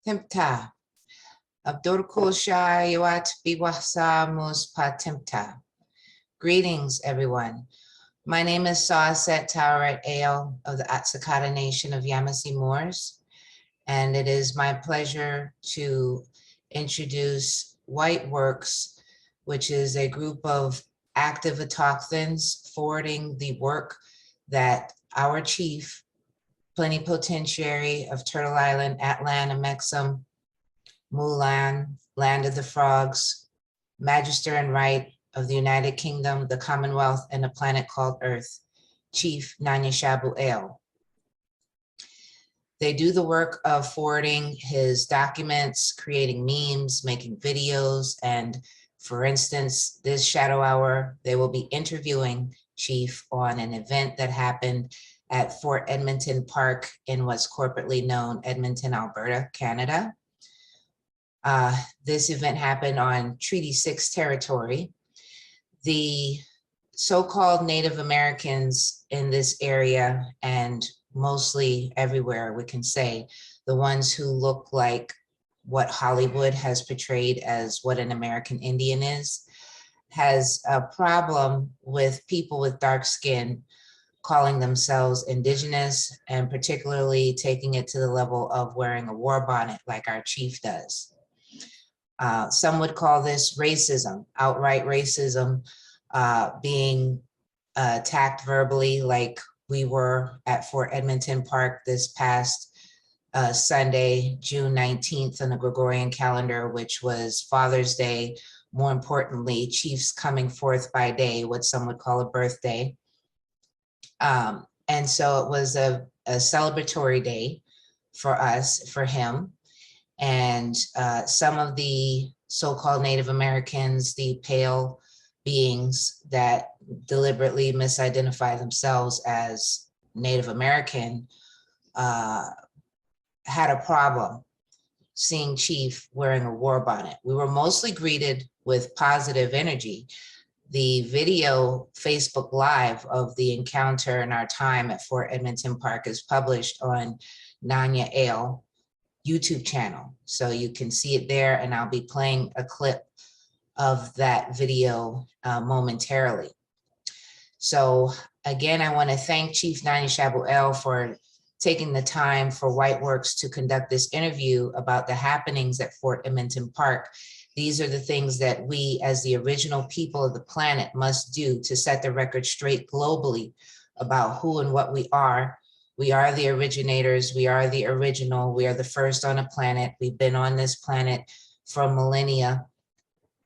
Timta. Abdur Kulsha Yawat Biwasa Mus Patimta. Greetings, everyone. My name is Saaset Taweret Eil of the Atsakata Nation of Yamasee Moors, and it is my pleasure to introduce White Works, which is a group of active autochthons forwarding the work that our chief, plenipotentiary of Turtle Island, Atlan Amexem, Mulan, Land of the Frogs, Magister and Right of the United Kingdom, the Commonwealth, and a planet called Earth, Chief Nanya Shaabu Eil. They do the work of forwarding his documents, creating memes, making videos, and for instance, this Shadow Hour, they will be interviewing Chief on an event that happened at Fort Edmonton Park in what's corporately known Edmonton, Alberta, Canada. This event happened on Treaty 6 territory. The so-called Native Americans in this area, and mostly everywhere we can say, the ones who look like what Hollywood has portrayed as what an American Indian is, has a problem with people with dark skin calling themselves indigenous, and particularly taking it to the level of wearing a war bonnet like our chief does. Some would call this racism, outright racism, being attacked verbally like we were at Fort Edmonton Park this past Sunday, June 19th on the Gregorian calendar, which was Father's Day. More importantly, Chief's coming forth by day, what some would call a birthday. And so it was a celebratory day for us, for him. And some of the so-called Native Americans, the pale beings that deliberately misidentify themselves as Native American, had a problem seeing Chief wearing a war bonnet. We were mostly greeted with positive energy. The video Facebook Live of the encounter and our time at Fort Edmonton Park is published on Nanya Eil YouTube channel. So you can see it there, and I'll be playing a clip of that video momentarily. So again, I want to thank Chief Nanya Shaabu Eil for taking the time for White Works to conduct this interview about the happenings at Fort Edmonton Park. These are the things that we, as the original people of the planet, must do to set the record straight globally about who and what we are. We are the originators, we are the original, we are the first on a planet. We've been on this planet for millennia,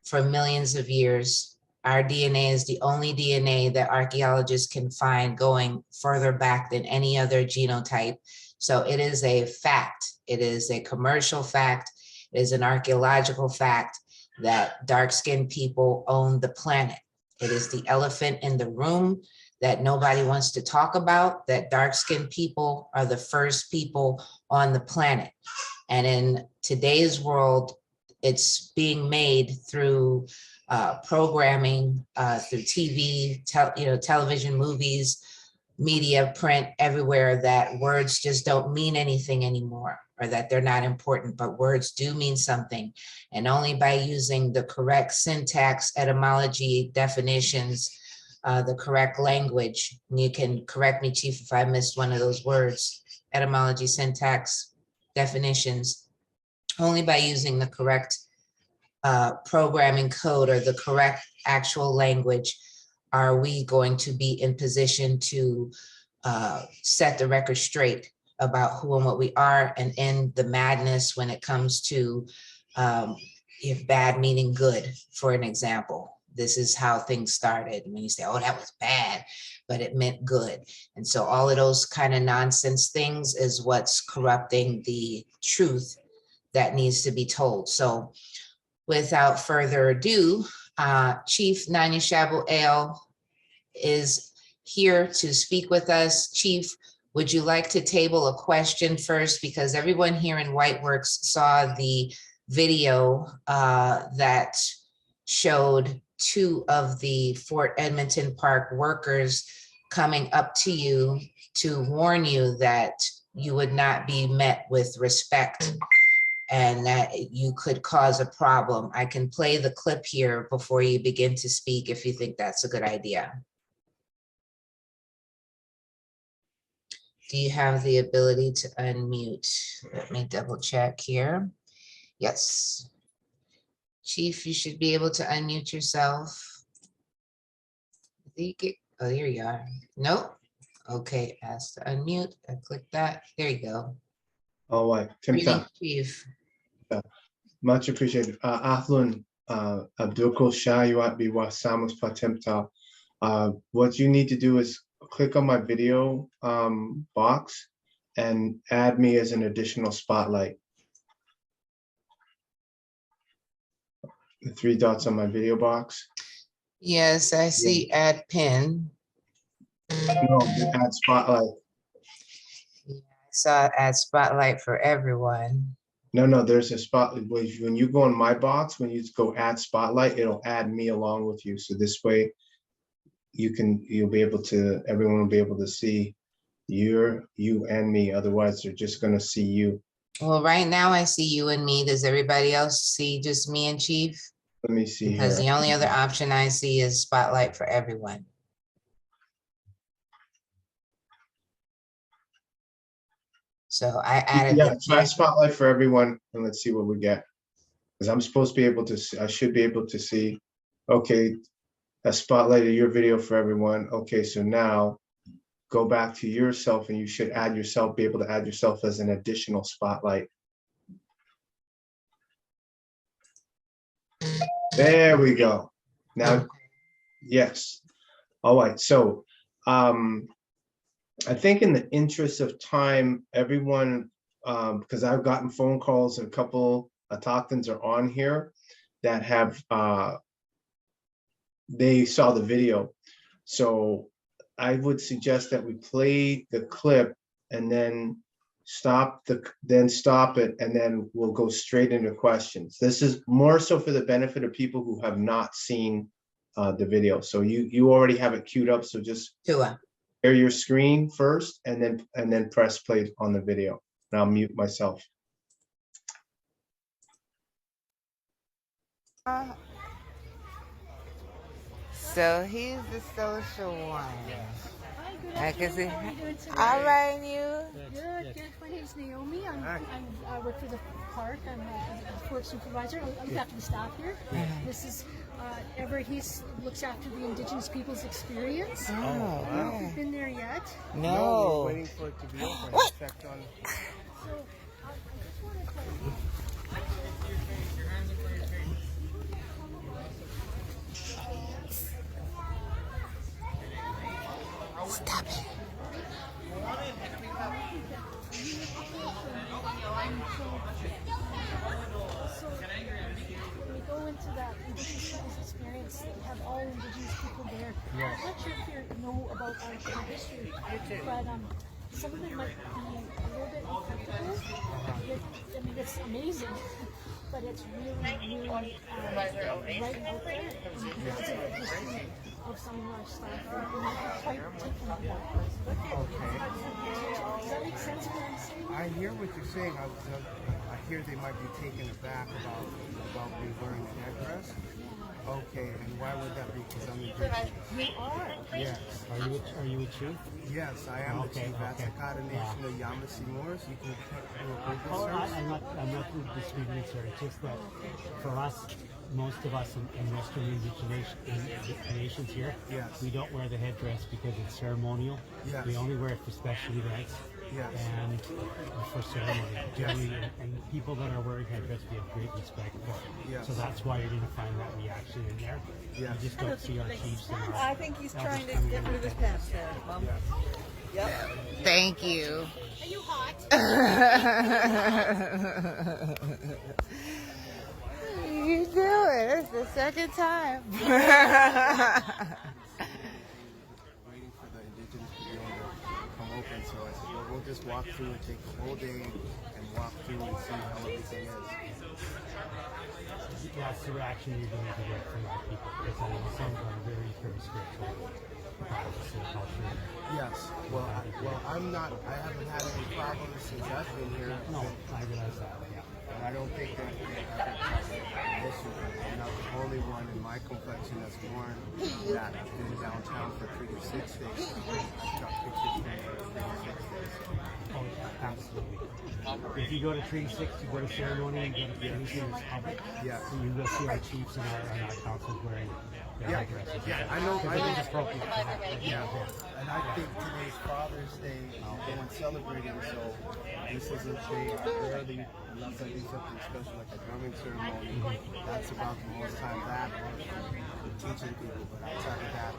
for millions of years. Our DNA is the only DNA that archaeologists can find going further back than any other genotype. So it is a fact. It is a commercial fact. It is an archaeological fact that dark-skinned people own the planet. It is the elephant in the room that nobody wants to talk about, that dark-skinned people are the first people on the planet. And in today's world, it's being made through programming, through TV, television, movies, media, print, everywhere, that words just don't mean anything anymore, or that they're not important, but words do mean something. And only by using the correct syntax, etymology, definitions, the correct language, and you can correct me, Chief, if I missed one of those words, etymology, syntax, definitions, only by using the correct programming code or the correct actual language are we going to be in position to set the record straight about who and what we are, and end the madness when it comes to if bad meaning good. For an example, this is how things started. When you say, oh, that was bad, but it meant good. And so all of those kind of nonsense things is what's corrupting the truth that needs to be told. So without further ado, Chief Nanya Shaabu Eil is here to speak with us. Chief, would you like to table a question first? Because everyone here in White Works saw the video that showed two of the Fort Edmonton Park workers coming up to you to warn you that you would not be met with respect and that you could cause a problem. I can play the clip here before you begin to speak if you think that's a good idea. Do you have the ability to unmute? Let me double check here. Yes. Chief, you should be able to unmute yourself. Oh, there you are. Nope. Okay, ask to unmute. I click that. There you go. All right, Timta. Chief. Much appreciated. Aflun, Abdul Shah, you want to be Wasamus Patimta. What you need to do is click on my video box and add me as an additional spotlight. The 3 dots on my video box. Yes, I see. Yeah. Add pin. No, add spotlight. Yeah, I saw add spotlight for everyone. No, there's a spotlight. When you go in my box, when you go add spotlight, it'll add me along with you. So this way you'll be able to, everyone will be able to see you and me. Otherwise, they're just going to see you. Well, right now I see you and me. Does everybody else see just me and Chief? Let me see. Because here. The only other option I see is spotlight for everyone. So I added. Yeah, try spotlight for everyone and let's see what we get. Because I'm supposed to be able to see, I should be able to see, okay, a spotlight of your video for everyone. Okay, so now go back to yourself and you should add yourself, be able to add yourself as an additional spotlight. There we go. Now, yes. All right, so I think in the interest of time, everyone, because I've gotten phone calls and a couple Autochtons are on here that have, they saw the video. So I would suggest that we play the clip and then stop it, and then we'll go straight into questions. This is more so for the benefit of people who have not seen the video. So you already have it queued up, so just share your screen first and then press play on the video. And I'll mute myself. So he's the social one. I can see. All right, you. Good. My name's Naomi. I work for the park. I'm a park supervisor. I look after the staff here. This is Everett. He looks after the Indigenous people's experience. Oh, I don't know if you've been there yet. No. We're waiting for it to be open. What? So I just wanted to. Stop it. So when we go into that Indigenous people's experience, they have all Indigenous people there. Yes. I'm not sure if you know about our history, but some of them might be a little bit uncomfortable. I mean, it's amazing, but it's really right out there. Because of the history of some of our stuff, and we're quite taken aback. Does that make sense what I'm saying? I hear what you're saying. I hear they might be taken aback about me wearing a headdress. Okay, and why would that be? Because I'm Indigenous. You are. Yes. Are you a chief? Yes, I am the chief. That's a Nation of Yamasee Moors. You can do a Google search. I'm not disputing, sir. It's just that for us, most of us in Western Indigenous nations here, yes, we don't wear the headdress because it's ceremonial. Yes. We only wear it for special events. Yes. And for ceremony. Generally, and people that are wearing headdress, we have great respect for. Yes. So that's why you're going to find that reaction in there. Yes. You just don't see our chiefs. And I think he's trying to get rid of his pants there, Mom. Yep. Thank you. Are you hot? You do it. It's the second time. Waiting for the Indigenous pavilion to come open, so I said, well, we'll just walk through and take the whole day and walk through and see how everything is. That's the reaction you're going to get from our people. Because I know some are very, very spiritual. Practice and culture. Yes. Well, I haven't had any problems since I've been here. No, I realize that. Yeah. And I don't think that they have an issue. I'm not the only one in my complexion that's worn that. I've been downtown for 3 to 6 days. I've got pictures from there 3 to 6 days. Oh, absolutely. If you go to Treaty 6, you go to ceremony, you go to anything that's public, Yeah. so you will see our chiefs and our councils wearing their Yeah. headdresses. Yeah, I know. Because it is appropriate for that. Yeah, and I think today's Father's Day, no one's celebrating, so this isn't day rarely, unless I do something special like a drumming ceremony. That's about the most time that or teaching people, but outside of that,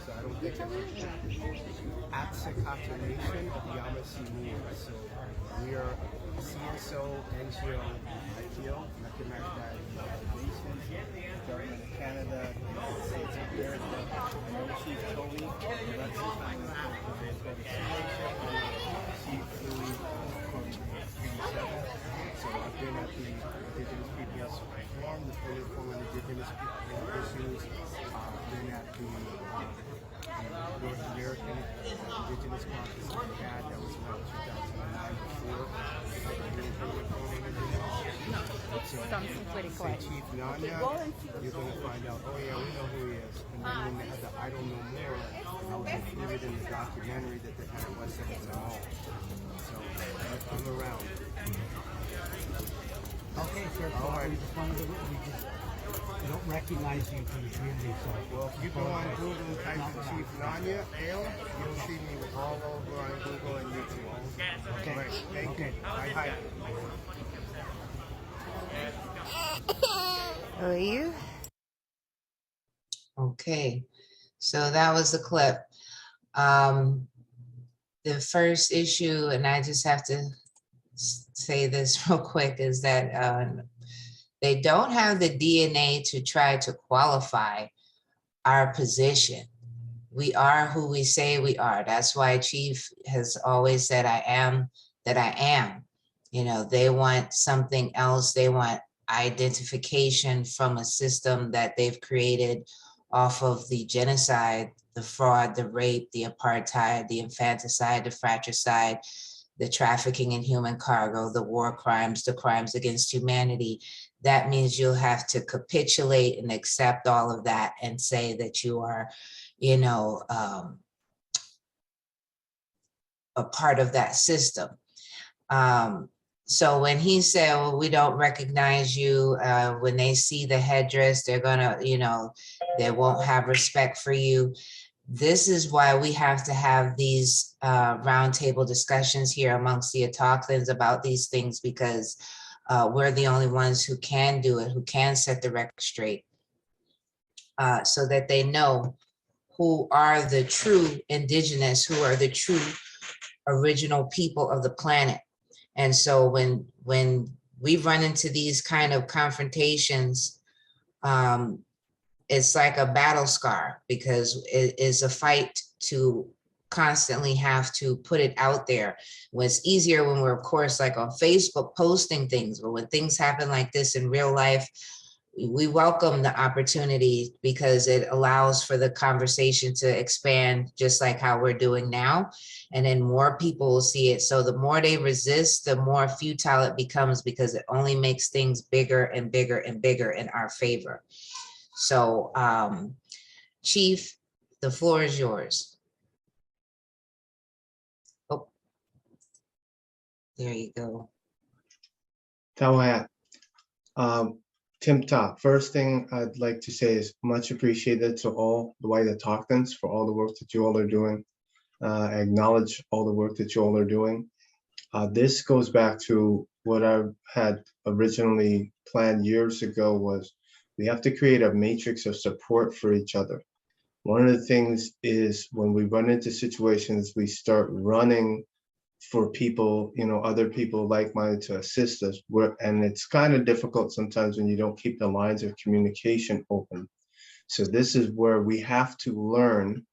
so I don't think at Secatulation, Yamasi Moon. So we are CSO, NGO, I feel, recognized by the United Nations, the government of Canada, the United States of America, and Chief Toby, the Chief Louis from 87. So I've been at the Indigenous Peoples Forum, the Federal Forum on Indigenous People Issues. I've been at the North American Indigenous Conference that we had that was around 2009 before. Something pretty Say quick. Chief Nanya, you're going to find out, oh yeah, we know who he is. And then when they had the I Don't Know More, I was included in the documentary that they had at West Second Mall. So I'm around. Okay, sir. So All right. we just wanted to, we don't recognize you from the community, so. Well, if you go on Google and type in Chief Nanya Eil, you'll see me all over on Google and YouTube. Okay. All right, thank you. Okay. Hi. Who are you? Okay, so that was the clip. The first issue, and I just have to say this real quick, is that they don't have the DNA to try to qualify our position. We are who we say we are. That's why Chief has always said, I am that I am. You know, they want something else. They want identification from a system that they've created off of the genocide, the fraud, the rape, the apartheid, the infanticide, the fratricide, the trafficking in human cargo, the war crimes, the crimes against humanity. That means you'll have to capitulate and accept all of that and say that you are, you know, a part of that system. So when he said, well, we don't recognize you, when they see the headdress, they're gonna, you know, they won't have respect for you. This is why we have to have these roundtable discussions here amongst the Autochthons about these things, because we're the only ones who can do it, who can set the record straight, so that they know who are the true indigenous, who are the true original people of the planet. And so when we run into these kind of confrontations, it's like a battle scar, because it is a fight to constantly have to put it out there. When it's easier when we're, of course, like on Facebook posting things, but when things happen like this in real life, we welcome the opportunity, because it allows for the conversation to expand, just like how we're doing now. And then more people will see it. So the more they resist, the more futile it becomes, because it only makes things bigger and bigger and bigger in our favor. So, Chief, the floor is yours. Oh, there you go. Tawat. Tim Top, first thing I'd like to say is much appreciated to all the white Autochthons for all the work that you all are doing. I acknowledge all the work that you all are doing. This goes back to what I had originally planned years ago, was we have to create a matrix of support for each other. One of the things is when we run into situations, we start running for people, you know, other people like-minded to assist us. And it's kind of difficult sometimes when you don't keep the lines of communication open. So this is where we have to learn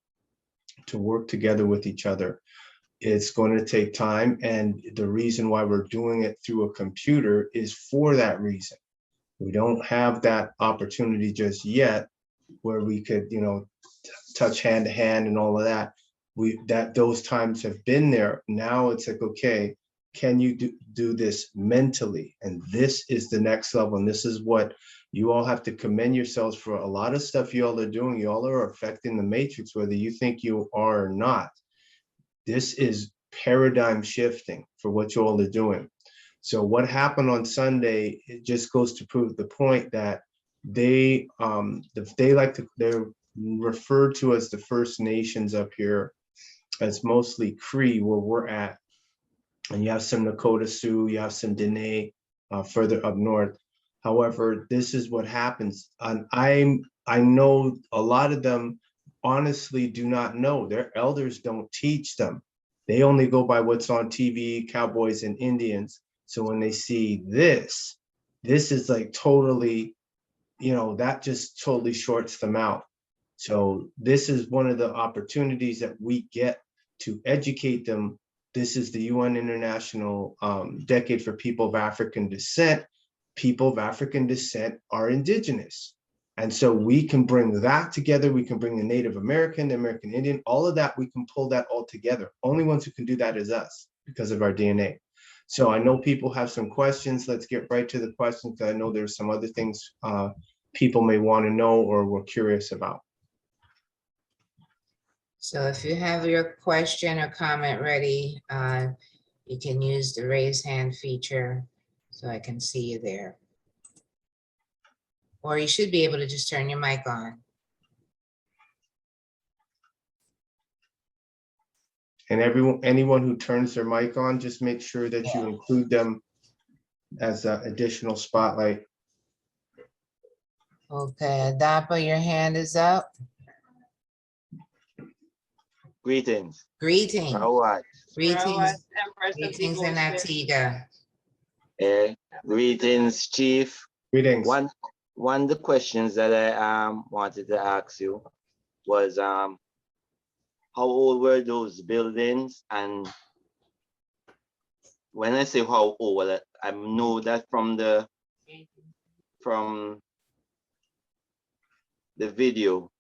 to work together with each other. It's going to take time. And the reason why we're doing it through a computer is for that reason. We don't have that opportunity just yet where we could, you know, touch hand to hand and all of that. Those times have been there. Now it's like, okay, can you do this mentally? And this is the next level. And this is what you all have to commend yourselves for. A lot of stuff you all are doing. You all are affecting the matrix, whether you think you are or not. This is paradigm shifting for what you all are doing. So what happened on Sunday, it just goes to prove the point that they're referred to as the First Nations up here, as mostly Cree where we're at. And you have some Nakota Sioux, you have some Dene further up north. However, this is what happens. And I know a lot of them honestly do not know. Their elders don't teach them. They only go by what's on TV, cowboys and Indians. So when they see this is like totally, that just totally shorts them out. So this is one of the opportunities that we get to educate them. This is the UN International Decade for People of African Descent. People of African descent are indigenous. And so we can bring that together. We can bring the Native American, the American Indian, all of that. We can pull that all together. Only ones who can do that is us because of our DNA. So I know people have some questions. Let's get right to the questions. I know there's some other things people may want to know or were curious about. So if you have your question or comment ready, you can use the raise hand feature so I can see you there. Or you should be able to just turn your mic on. And anyone who turns their mic on, just make sure that you include them as an additional spotlight. Okay, Adapa, your hand is up. Greetings. Greetings. Rawat. Greetings. Greetings in Antigua. Greetings, Chief. Greetings. One of the questions that I wanted to ask you was how old were those buildings? And when I say how old, I know that from the video,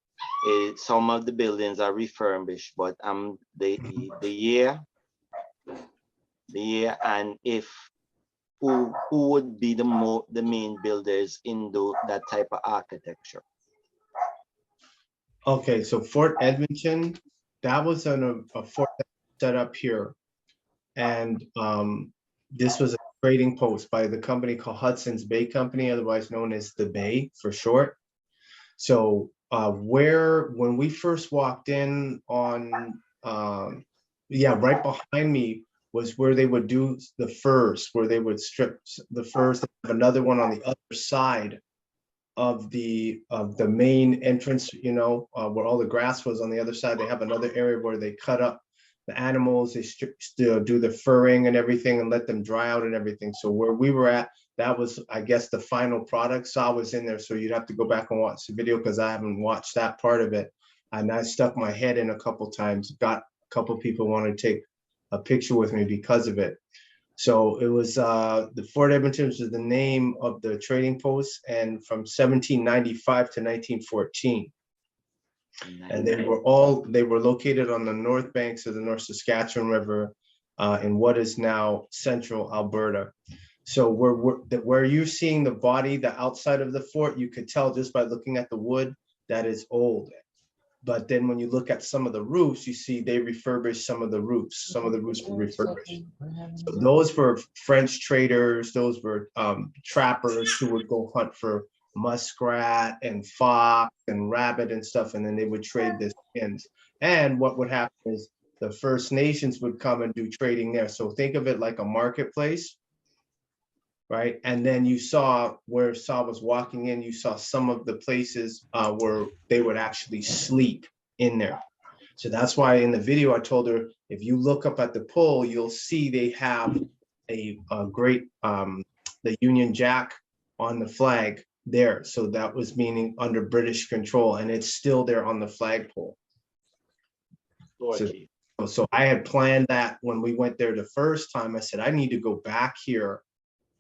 some of the buildings are refurbished, but the year and who would be the main builders in that type of architecture? Okay, so Fort Edmonton, that was a fort set up here. And this was a trading post by the company called Hudson's Bay Company, otherwise known as the Bay for short. So when we first walked in on, right behind me was where they would do the furs, where they would strip the furs. They have another one on the other side of the main entrance, where all the grass was on the other side. They have another area where they cut up the animals, they still do the furring and everything and let them dry out and everything. So where we were at, that was, I guess, the final product. Saw was in there. So you'd have to go back and watch the video because I haven't watched that part of it. And I stuck my head in a couple times, got a couple people wanted to take a picture with me because of it. So it was the Fort Edmonton was the name of the trading post, and from 1795 to 1914. And they were located on the north banks of the North Saskatchewan River in what is now central Alberta. So where you're seeing the body, the outside of the fort, you could tell just by looking at the wood that is old. But then when you look at some of the roofs, you see they refurbished some of the roofs. Some of the roofs were refurbished. So those were French traders. Those were trappers who would go hunt for muskrat and fox and rabbit and stuff, and then they would trade the skins. And what would happen is the First Nations would come and do trading there. So think of it like a marketplace, right? And then you saw where Saw was walking in, you saw some of the places where they would actually sleep in there. So that's why in the video I told her, if you look up at the pole, you'll see they have a great, the Union Jack on the flag there. So that was meaning under British control, and it's still there on the flagpole. So I had planned that when we went there the first time. I said, I need to go back here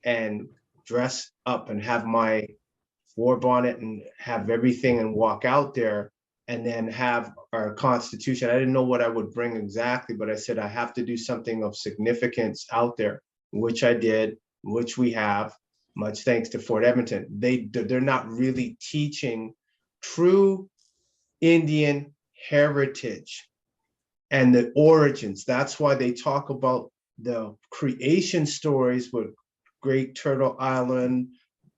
and dress up and have my war bonnet and have everything and walk out there and then have our constitution. I didn't know what I would bring exactly, but I said I have to do something of significance out there, which I did, which we have, much thanks to Fort Edmonton. They're not really teaching true Indian heritage and the origins. That's why they talk about the creation stories with Great Turtle Island,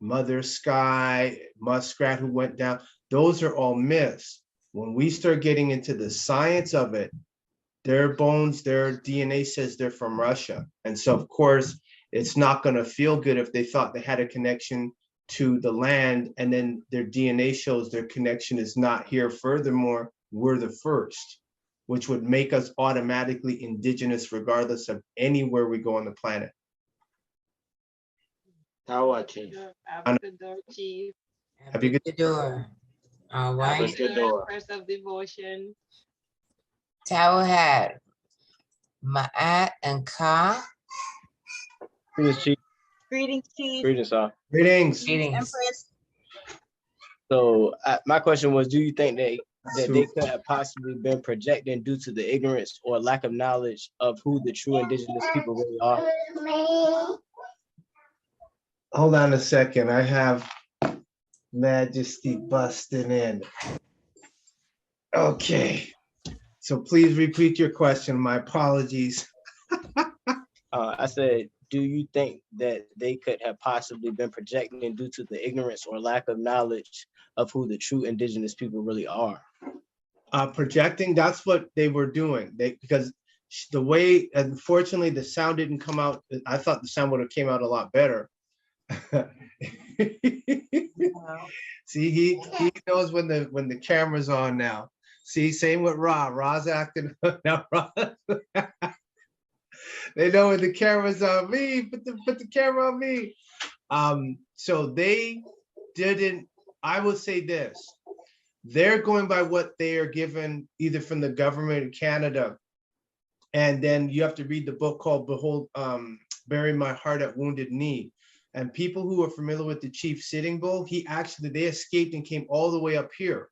Mother Sky, Muskrat who went down. Those are all myths. When we start getting into the science of it, their bones, their DNA says they're from Russia. And so, of course, it's not going to feel good if they thought they had a connection to the land, and then their DNA shows their connection is not here. Furthermore, we're the first, which would make us automatically indigenous regardless of anywhere we go on the planet. Tawa, Chief. Abacador, Chief. Have you good Door. All right. Abacador. First of devotion. Tower had Ma'at and Ka. Greetings, Chief. Greetings, Chief. Greetings, all. greetings? Greetings. Empress. So my question was, do you think that they could have possibly been projecting due to the ignorance or lack of knowledge of who the true indigenous people really are? Hold on a second. I have Majesty busting in. Okay. So please repeat your question. My apologies. I said, do you think that they could have possibly been projecting due to the ignorance or lack of knowledge of who the true indigenous people really are? Projecting, that's what they were doing. Because the way, unfortunately, the sound didn't come out. I thought the sound would have came out a lot better. See, he knows when the camera's on now. See, same with Ra. Ra's acting now. Ra, they know when the camera's on me. Put the camera on me. So they didn't. I would say this. They're going by what they are given either from the government in Canada, and then you have to read the book called "Behold, Bury My Heart at Wounded Knee." And people who are familiar with the Chief Sitting Bull, they escaped and came all the way up here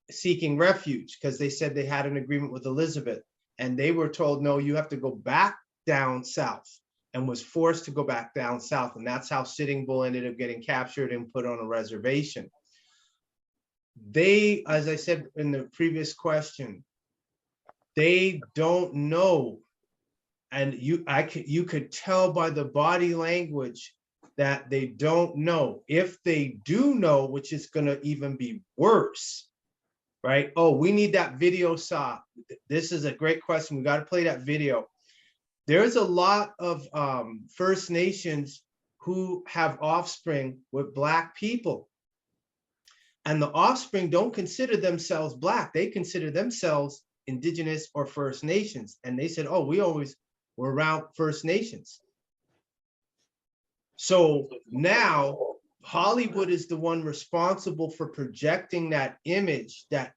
seeking refuge because they said they had an agreement with Elizabeth. And they were told, no, you have to go back down south, and was forced to go back down south. And that's how Sitting Bull ended up getting captured and put on a reservation. They, as I said in the previous question, they don't know. And you could tell by the body language that they don't know. If they do know, which is going to even be worse, right? Oh, we need that video saw. This is a great question. We got to play that video. There's a lot of First Nations who have offspring with Black people. And the offspring don't consider themselves Black. They consider themselves Indigenous or First Nations. And they said, oh, we always were around First Nations. So now Hollywood is the one responsible for projecting that image, that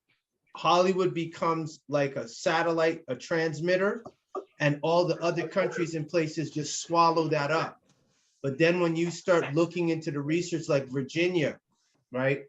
Hollywood becomes like a satellite, a transmitter, and all the other countries and places just swallow that up. But then when you start looking into the research, like Virginia, right?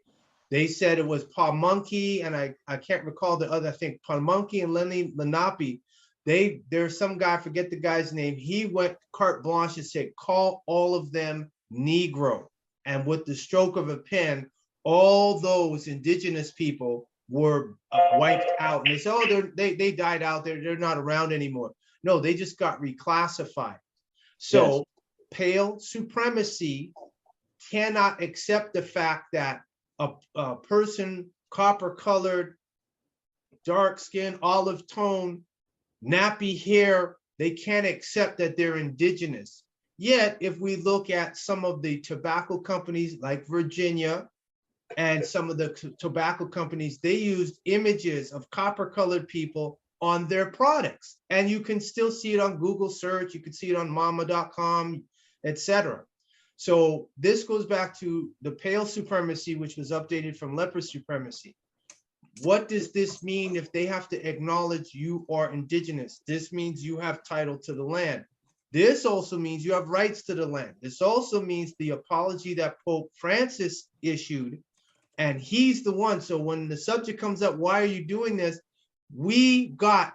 They said it was Pamunkey, and I can't recall the other, I think Pamunkey and Lenny Lenape. There's some guy, I forget the guy's name. He went carte blanche and said, call all of them Negro. And with the stroke of a pen, all those indigenous people were wiped out. And they said, oh, they died out there. They're not around anymore. No, they just got reclassified. So yes. Pale supremacy cannot accept the fact that a person, copper colored, dark skin, olive tone, nappy hair, they can't accept that they're indigenous. Yet, if we look at some of the tobacco companies like Virginia and some of the tobacco companies, they used images of copper colored people on their products. And you can still see it on Google search, you can see it on mama.com, etc. So this goes back to the pale supremacy, which was updated from leper supremacy. What does this mean if they have to acknowledge you are indigenous? This means you have title to the land. This also means you have rights to the land. This also means the apology that Pope Francis issued And he's the one. So when the subject comes up, why are you doing this? We got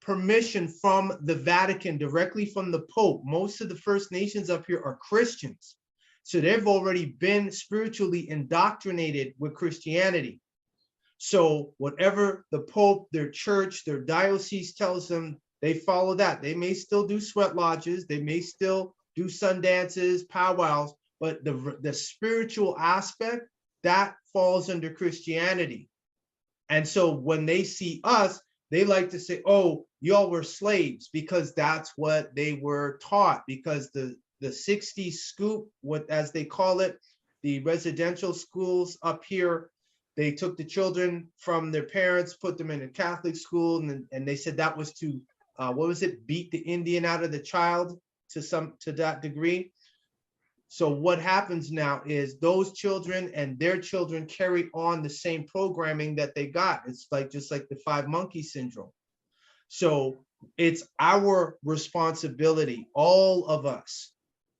permission from the Vatican, directly from the Pope. Most of the First Nations up here are Christians. So they've already been spiritually indoctrinated with Christianity. So whatever the Pope, their church, their diocese tells them, they follow that. They may still do sweat lodges, they may still do sun dances, powwows, but the spiritual aspect, that falls under Christianity. And so when they see us, they like to say, oh, y'all were slaves, because that's what they were taught, because the 60s scoop, what as they call it, the residential schools up here, they took the children from their parents, put them in a Catholic school, and they said that was to, what was it, beat the Indian out of the child to that degree. So what happens now is those children and their children carry on the same programming that they got. It's like just like the 5 monkey syndrome. So it's our responsibility, all of us,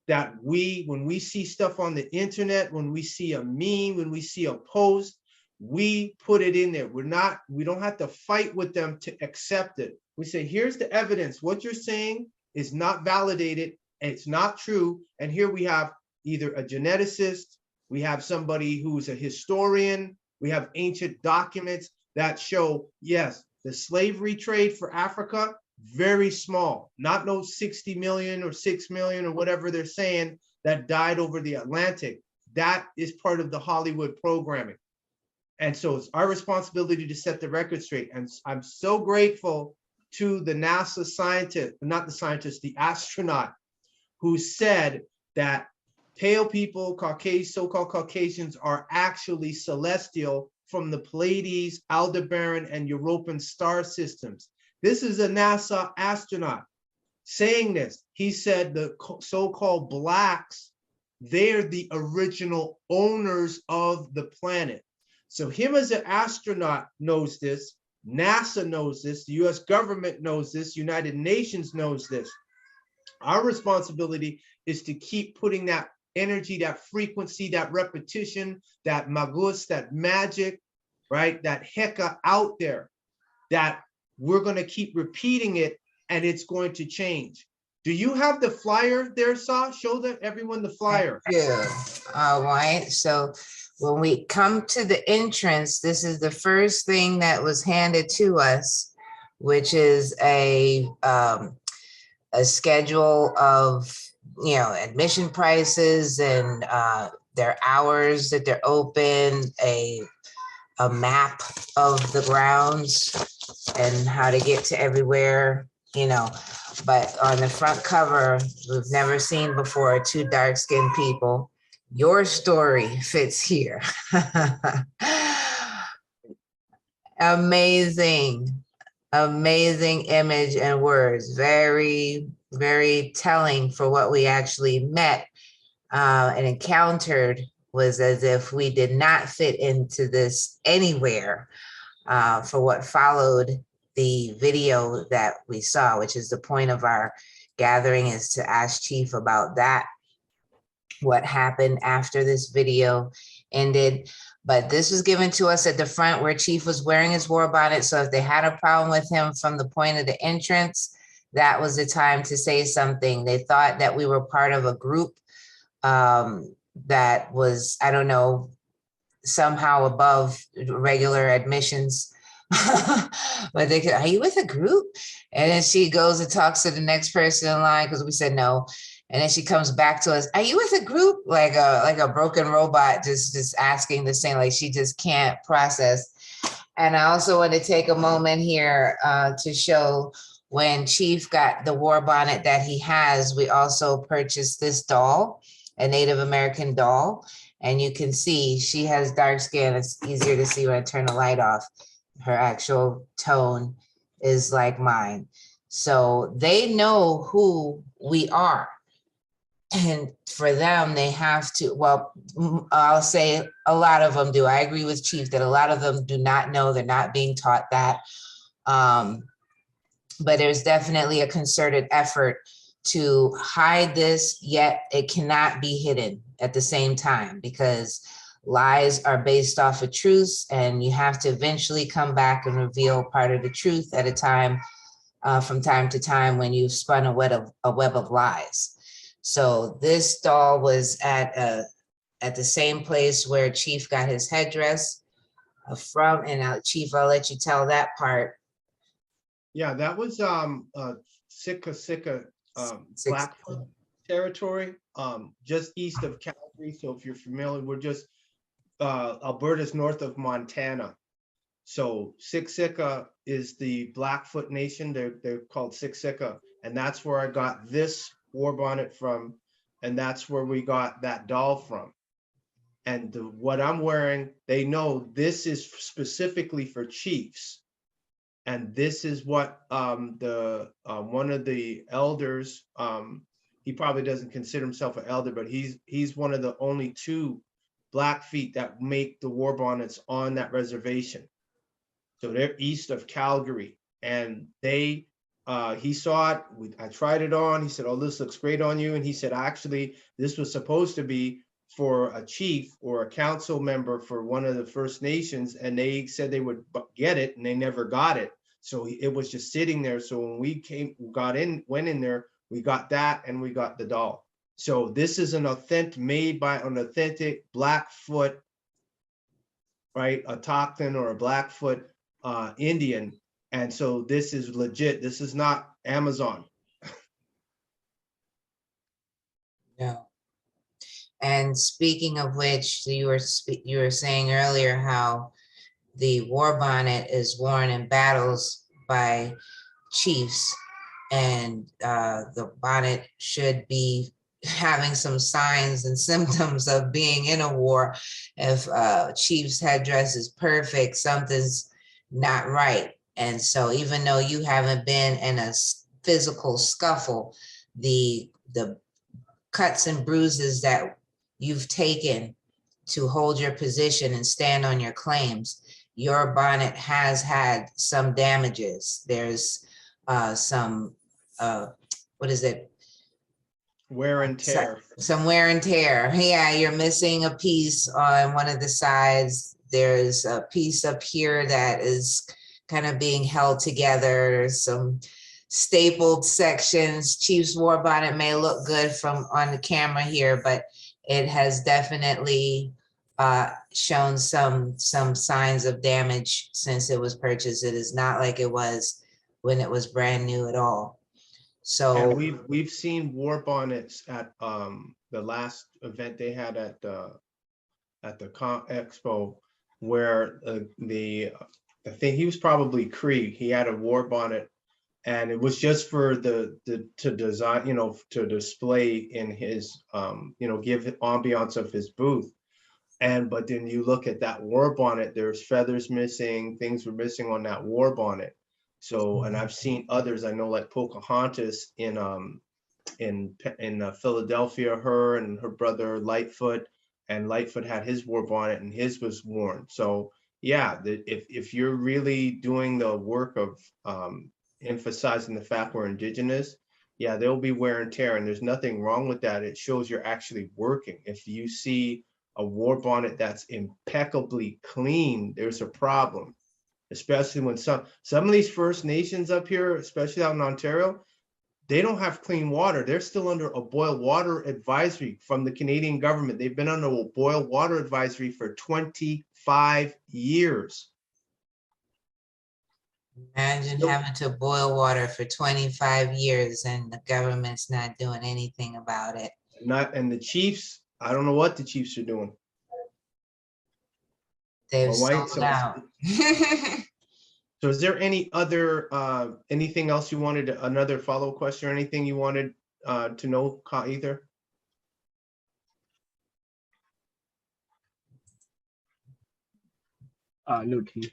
that when we see stuff on the internet, when we see a meme, when we see a post, we put it in there. We don't have to fight with them to accept it. We say, here's the evidence. What you're saying is not validated, and it's not true. And here we have either a geneticist, we have somebody who's a historian, we have ancient documents that show, yes, the slavery trade for Africa, very small, not no 60 million or 6 million or whatever they're saying that died over the Atlantic. That is part of the Hollywood programming. And so it's our responsibility to set the record straight. And I'm so grateful to the NASA scientist, not the scientist, the astronaut, who said that pale people, Caucasian, so-called Caucasians, are actually celestial from the Pleiades, Aldebaran, and European star systems. This is a NASA astronaut saying this. He said the so-called blacks, they're the original owners of the planet. So him as an astronaut knows this, NASA knows this, the US government knows this, United Nations knows this. Our responsibility is to keep putting that energy, that frequency, that repetition, that magus, that magic, right? That heka out there, that we're going to keep repeating it, and it's going to change. Do you have the flyer there, Sa? Show everyone the flyer. Yeah. All right. So when we come to the entrance, this is the first thing that was handed to us, which is a schedule of, you know, admission prices and their hours that they're open, a map of the grounds and how to get to everywhere, you know. But on the front cover, we've never seen before, 2 dark-skinned people. Your story fits here. Amazing, amazing image and words. Very, very telling for what we actually met and encountered. Was as if we did not fit into this anywhere for what followed the video that we saw, which is the point of our gathering, is to ask Chief about that, what happened after this video ended. But this was given to us at the front where Chief was wearing his war bonnet. So if they had a problem with him from the point of the entrance, that was the time to say something. They thought that we were part of a group that was, I don't know, somehow above regular admissions. But they could, are you with a group? And then she goes and talks to the next person in line, because we said no. And then she comes back to us, are you with a group? Like a broken robot, just asking the same, like she just can't process. And I also want to take a moment here to show when Chief got the war bonnet that he has, we also purchased this doll, a Native American doll. And you can see she has dark skin. It's easier to see when I turn the light off. Her actual tone is like mine. So they know who we are. And for them, they have to, well, I'll say a lot of them do. I agree with Chief that a lot of them do not know, they're not being taught that. But there's definitely a concerted effort to hide this, yet it cannot be hidden at the same time, because lies are based off of truths, and you have to eventually come back and reveal part of the truth at a time, from time to time, when you've spun a web of lies. So this doll was at the same place where Chief got his headdress from, and Chief, I'll let you tell that part. Yeah, that was Sika Blackfoot territory, just east of Calgary. So if you're familiar, we're just Alberta's north of Montana. So Siksika is the Blackfoot Nation. They're called Siksika, and that's where I got this war bonnet from, and that's where we got that doll from. And what I'm wearing, they know this is specifically for chiefs, and this is what one of the elders, he probably doesn't consider himself an elder, but he's one of the only 2 Blackfeet that make the war bonnets on that reservation. So they're east of Calgary, and he saw it. I tried it on. He said, "Oh, this looks great on you." And he said, "Actually, this was supposed to be for a chief or a council member for one of the First Nations, and they said they would get it, and they never got it. So it was just sitting there. So when we went in there, we got that, and we got the doll. So this is made by an authentic Blackfoot, right? A Tocton or a Blackfoot Indian. And so this is legit. This is not Amazon. No. And speaking of which, you were saying earlier how the war bonnet is worn in battles by chiefs, and the bonnet should be having some signs and symptoms of being in a war. If chief's headdress is perfect, something's not right. And so even though you haven't been in a physical scuffle, the cuts and bruises that you've taken to hold your position and stand on your claims, your bonnet has had some damages. There's some, what is it? Wear and tear. Some wear and tear. Yeah, you're missing a piece on one of the sides. There's a piece up here that is kind of being held together. There's some stapled sections. Chief's war bonnet may look good from on the camera here, but it has definitely shown some signs of damage since it was purchased. It is not like it was when it was brand new at all. So and we've seen war bonnets at the last event they had at the expo, where I think he was probably Cree. He had a war bonnet, and it was just for to design, to display in his give ambiance of his booth. But then you look at that war bonnet, there's feathers missing, things were missing on that war bonnet. So, and I've seen others, I know, like Pocahontas in Philadelphia, her and her brother Lightfoot, and Lightfoot had his war bonnet and his was worn. So yeah, if you're really doing the work of emphasizing the fact we're Indigenous, yeah, there'll be wear and tear, and there's nothing wrong with that. It shows you're actually working. If you see a war bonnet that's impeccably clean, there's a problem. Especially when some of these First Nations up here, especially out in Ontario, they don't have clean water. They're still under a boil water advisory from the Canadian government. They've been under a boil water advisory for 25 years. imagine having to boil water for 25 years and the government's not doing anything about it. And the chiefs, I don't know what the chiefs are doing. They've sold out. So is there any other, anything else you wanted, another follow-up question or anything you wanted to know, either? No, Chief.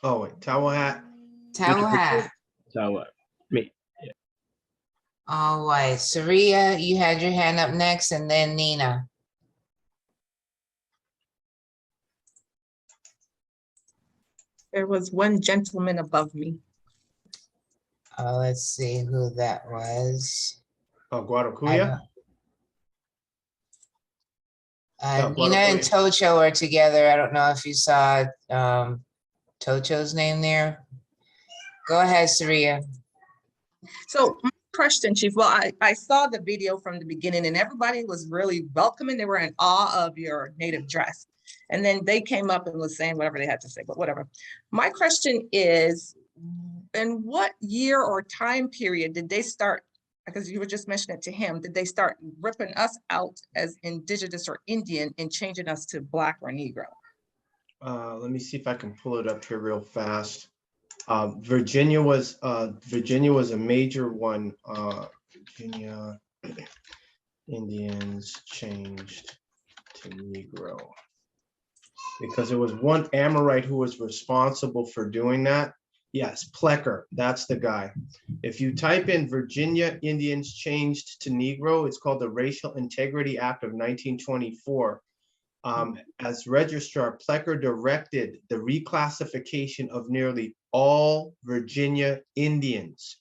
Oh, wait, towel hat. Towel hat. So me. All right, Saria, you had your hand up next, and then Nina. There was one gentleman above me. Let's see who that was. Oh, Guadalupe. but Nina and okay. Tocho are together. I don't know if you saw Tocho's name there. Go ahead, Saria. So my question, Chief, well, I saw the video from the beginning and everybody was really welcoming. They were in awe of your native dress. And then they came up and was saying whatever they had to say, but whatever. My question is, in what year or time period did they start, because you were just mentioning it to him, did they start ripping us out as indigenous or Indian and changing us to Black or Negro? Let me see if I can pull it up here real fast. Virginia was a major one. Virginia Indians changed to Negro because there was one Amorite who was responsible for doing that. Yes, Plecker, that's the guy. If you type in Virginia Indians changed to Negro, it's called the Racial Integrity Act of 1924. As registrar, Plecker directed the reclassification of nearly all Virginia Indians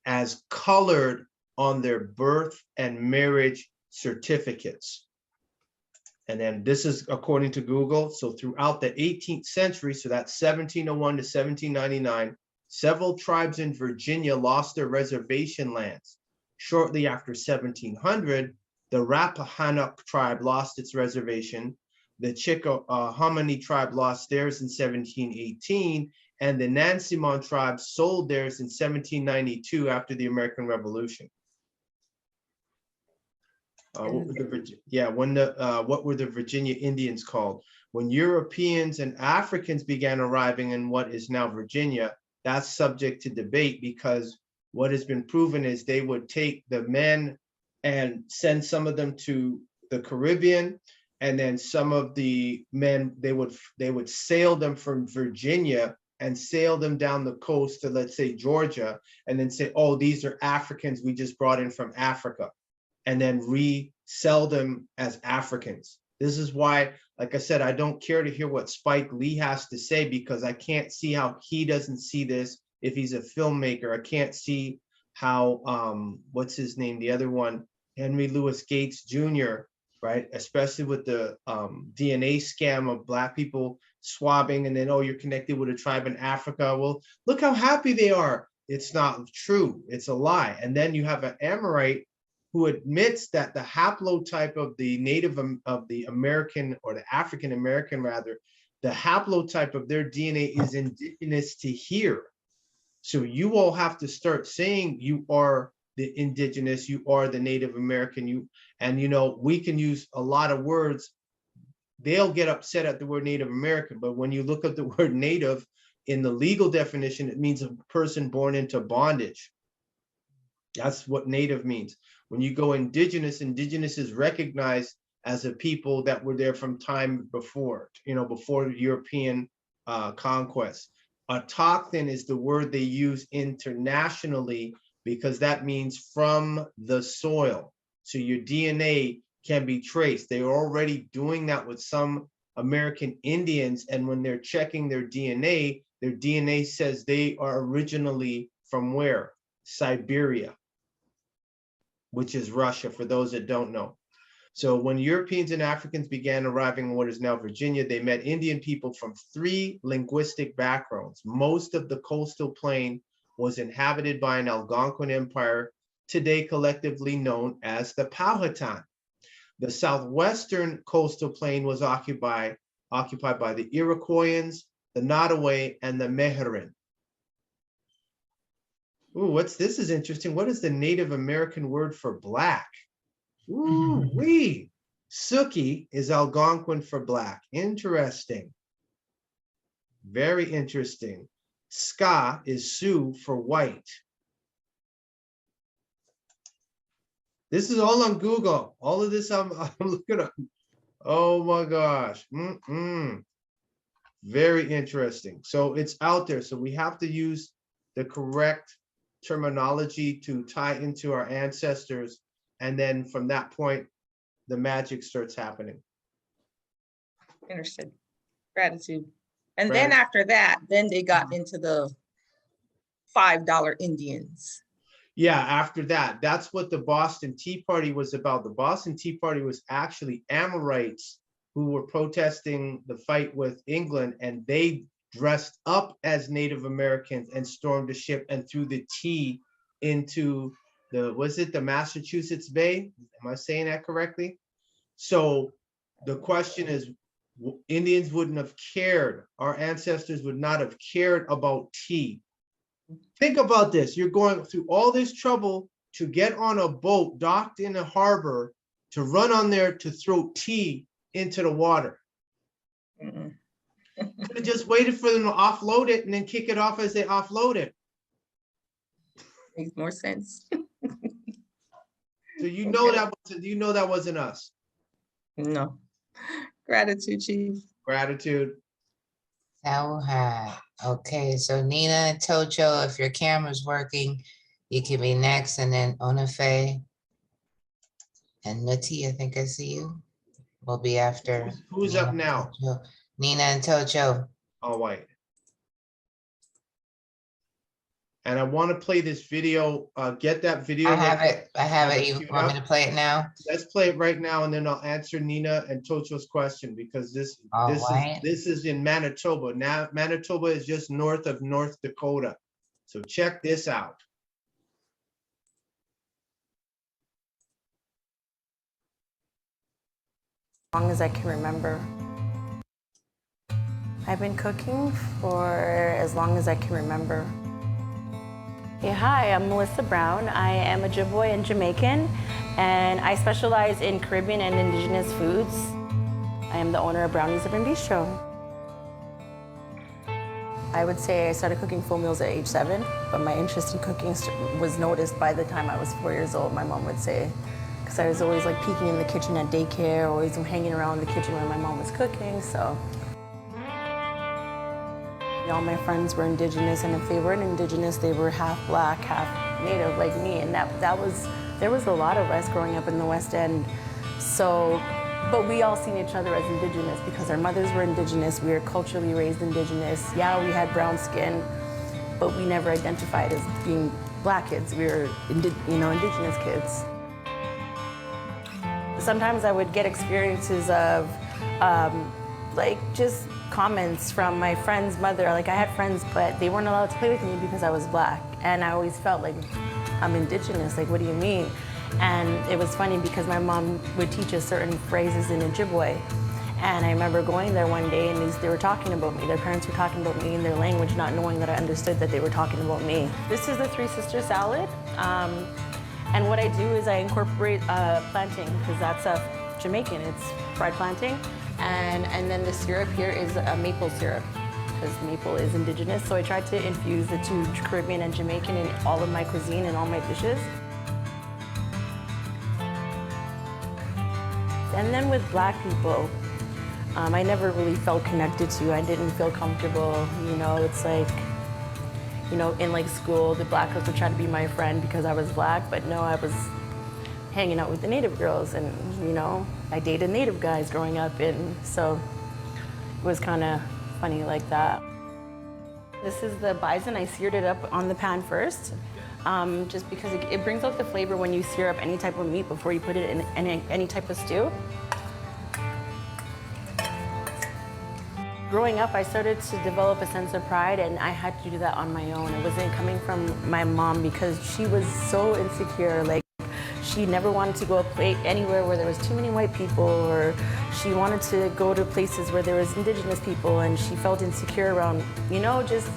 as colored on their birth and marriage certificates. And then this is according to Google. So throughout the 18th century, so that's 1701 to 1799, several tribes in Virginia lost their reservation lands. Shortly after 1700, the Rappahannock tribe lost its reservation. The Chickahominy tribe lost theirs in 1718, and the Nansemond tribe sold theirs in 1792 after the American Revolution. What were the Virginia Indians called? When Europeans and Africans began arriving in what is now Virginia, that's subject to debate because what has been proven is they would take the men and send some of them to the Caribbean, and then some of the men, they would sail them from Virginia and sail them down the coast to, let's say, Georgia, and then say, oh, these are Africans we just brought in from Africa, and then resell them as Africans. This is why, like I said, I don't care to hear what Spike Lee has to say because I can't see how he doesn't see this. If he's a filmmaker, I can't see how, what's his name? The other one, Henry Louis Gates Jr., right? Especially with the DNA scam of Black people swabbing and then, oh, you're connected with a tribe in Africa. Well, look how happy they are. It's not true. It's a lie. And then you have an Amorite who admits that the haplotype of the Native, of the American, or the African American rather, the haplotype of their DNA is indigenous to here. So you all have to start saying you are the indigenous, you are the Native American, and you know, we can use a lot of words. They'll get upset at the word Native American, but when you look up the word Native in the legal definition, it means a person born into bondage. That's what Native means. When you go indigenous, indigenous is recognized as a people that were there from time before, you know, before European conquest. Autochthon is the word they use internationally because that means from the soil. So your DNA can be traced. They're already doing that with some American Indians, and when they're checking their DNA says they are originally from where? Siberia, which is Russia, for those that don't know. So when Europeans and Africans began arriving in what is now Virginia, they met Indian people from 3 linguistic backgrounds. Most of the coastal plain was inhabited by an Algonquin empire, today collectively known as the Powhatan. The southwestern coastal plain was occupied by the Iroquoians, the Nottoway, and the Meherrin. Ooh, this is interesting. What is the Native American word for black? Ooh, wee. Suki is Algonquin for black. Interesting. Very interesting. Ska is Sioux for white. This is all on Google. All of this I'm looking up. Oh my gosh. Very interesting. So it's out there. So we have to use the correct terminology to tie into our ancestors. And then from that point, the magic starts happening. Understood. Gratitude. And then after that, then they got into the $5 Indians. Yeah, after that, that's what the Boston Tea Party was about. The Boston Tea Party was actually Amorites who were protesting the fight with England, and they dressed up as Native Americans and stormed the ship and threw the tea into was it the Massachusetts Bay? Am I saying that correctly? So the question is, Indians wouldn't have cared. Our ancestors would not have cared about tea. Think about this. You're going through all this trouble to get on a boat docked in a harbor, to run on there to throw tea into the water. Could have just waited for them to offload it and then kick it off as they offload it. Makes more sense. So you know that wasn't us. No. Gratitude, Chief. Gratitude. Okay, so Nina and Tocho, if your camera's working, you can be next, and then Onafe and Nuti, I think I see you. Will be after. Who's up now? Nina and Tocho. All right. And I want to play this video. Get that video. I have it. You queued want me up. to play it now? Let's play it right now, and then I'll answer Nina and Tocho's question, because this is in Manitoba. Now Manitoba is just north of North Dakota. So check this out. As long as I can remember. I've been cooking for as long as I can remember. Hey, hi, I'm Melissa Brown. I am a Ojibwe and Jamaican, and I specialize in Caribbean and Indigenous foods. I am the owner of Brownies Urban Bistro. I would say I started cooking full meals at age 7, but my interest in cooking was noticed by the time I was 4 years old, my mom would say. Because I was always like peeking in the kitchen at daycare, always hanging around the kitchen when my mom was cooking, so. All my friends were Indigenous, and if they weren't Indigenous, they were half Black, half Native like me, and there was a lot of us growing up in the West End. So, but we all seen each other as Indigenous because our mothers were Indigenous, we were culturally raised Indigenous. Yeah, we had brown skin, but we never identified as being Black kids. We were, Indigenous kids. Sometimes I would get experiences of like just comments from my friend's mother. Like I had friends, but they weren't allowed to play with me because I was Black. And I always felt like, I'm Indigenous, like what do you mean? And it was funny because my mom would teach us certain phrases in Ojibwe. And I remember going there one day and they were talking about me. Their parents were talking about me in their language, not knowing that I understood that they were talking about me. This is the Three Sister salad. And what I do is I incorporate plantain, because that's Jamaican, it's fried plantain. And then the syrup here is a maple syrup, because maple is Indigenous. So I tried to infuse the two, Caribbean and Jamaican, in all of my cuisine and all my dishes. And then with Black people, I never really felt connected to. I didn't feel comfortable. It's like, in like school, the Black girls would try to be my friend because I was Black, but no, I was hanging out with the Native girls, and I dated Native guys growing up, and so it was kind of funny like that. This is the bison. I seared it up on the pan first, just because it brings out the flavor when you sear up any type of meat before you put it in any type of stew. Growing up, I started to develop a sense of pride, and I had to do that on my own. It wasn't coming from my mom because she was so insecure. Like, she never wanted to go anywhere where there was too many white people, or she wanted to go to places where there was Indigenous people, and she felt insecure around, just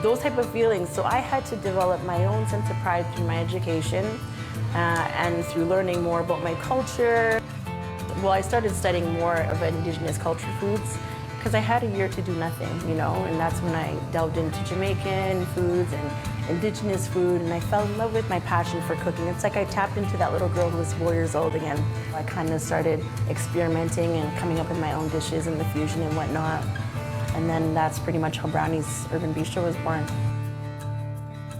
those type of feelings. So I had to develop my own sense of pride through my education and through learning more about my culture. Well, I started studying more of Indigenous culture foods because I had a year to do nothing, and that's when I delved into Jamaican foods and Indigenous food, and I fell in love with my passion for cooking. It's like I tapped into that little girl who was 4 years old again. I kind of started experimenting and coming up with my own dishes and the fusion and whatnot. And then that's pretty much how Brownies Urban Bistro was born.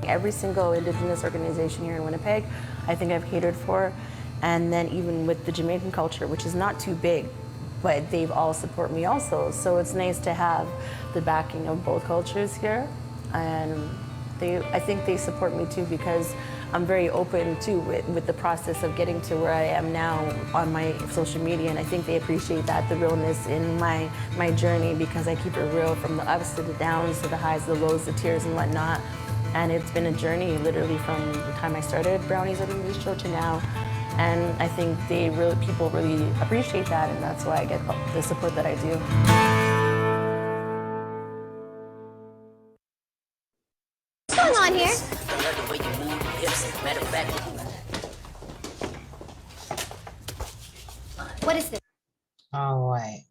Every single Indigenous organization here in Winnipeg, I think I've catered for. And then even with the Jamaican culture, which is not too big, but they've all support me also. So it's nice to have the backing of both cultures here. And I think they support me too, because I'm very open to with the process of getting to where I am now on my social media, and I think they appreciate that, the realness in my journey, because I keep it real from the ups to the downs to the highs, the lows, the tears and whatnot. And it's been a journey literally from the time I started Brownies Living Bistro to now. And I think people really appreciate that, and that's why I get the support that I do. What's going on here? What is this? All right.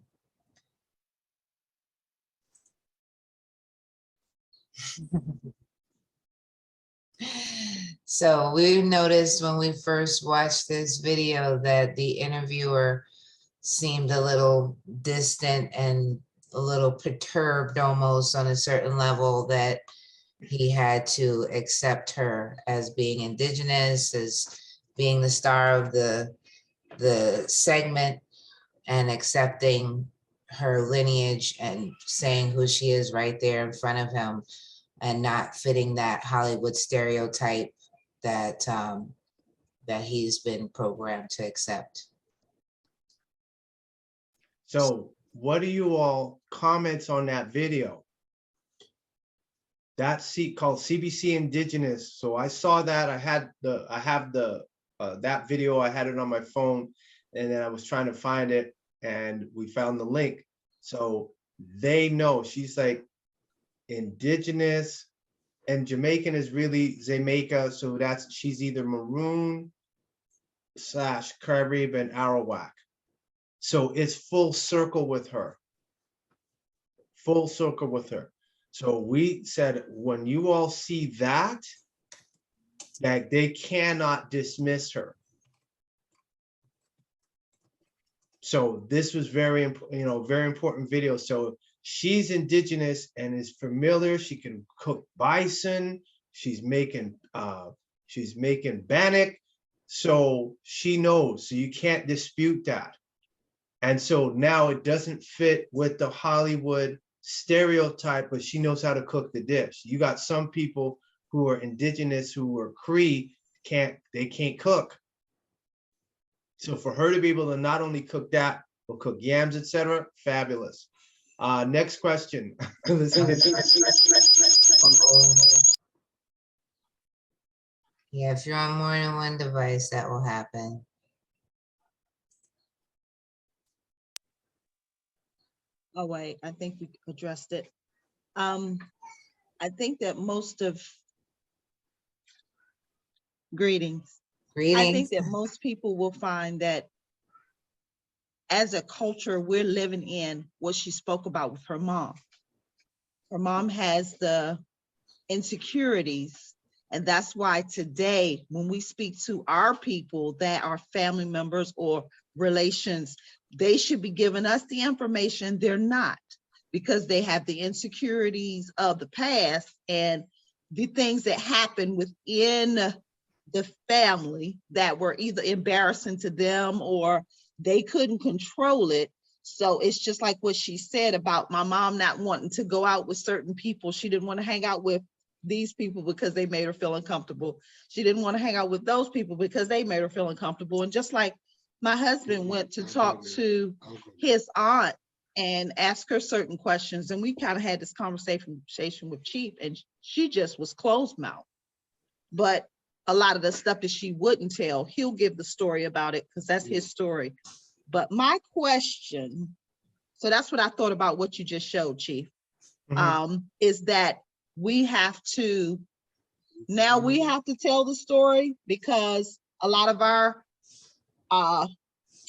So we noticed when we first watched this video that the interviewer seemed a little distant and a little perturbed almost on a certain level, that he had to accept her as being indigenous, as being the star of the segment, and accepting her lineage and saying who she is right there in front of him, and not fitting that Hollywood stereotype that that he's been programmed to accept. So what do you all comments on that video? That's called CBC Indigenous. So I saw that. I have that video. I had it on my phone, and then I was trying to find it, and we found the link. So they know she's like indigenous, and Jamaican is really Jamaica. So she's either Maroon / Caribbean Arawak. So it's full circle with her. Full circle with her. So we said, when you all see that they cannot dismiss her. So this was very important video. So she's indigenous and is familiar. She can cook bison. She's making bannock. So she knows. So you can't dispute that. And so now it doesn't fit with the Hollywood stereotype, but she knows how to cook the dish. You got some people who are indigenous, who are Cree, they can't cook. So for her to be able to not only cook that, but cook yams, etc., fabulous. Next question. Yeah, if you're on more than one device, that will happen. Oh, wait, I think we addressed it. I think that most of greetings. I think that most people will find that as a culture we're living in, what she spoke about with her mom. Her mom has the insecurities, and that's why today, when we speak to our people that are family members or relations, they should be giving us the information. They're not, because they have the insecurities of the past and the things that happen within the family that were either embarrassing to them or they couldn't control it. So it's just like what she said about my mom not wanting to go out with certain people. She didn't want to hang out with these people because they made her feel uncomfortable. She didn't want to hang out with those people because they made her feel uncomfortable. And just like my husband went to talk to his aunt and ask her certain questions, and we kind of had this conversation with Chief, and she just was closed mouth. But a lot of the stuff that she wouldn't tell, he'll give the story about it because that's his story. But my question, so that's what I thought about what you just showed, Chief, is that we have to tell the story, because a lot of our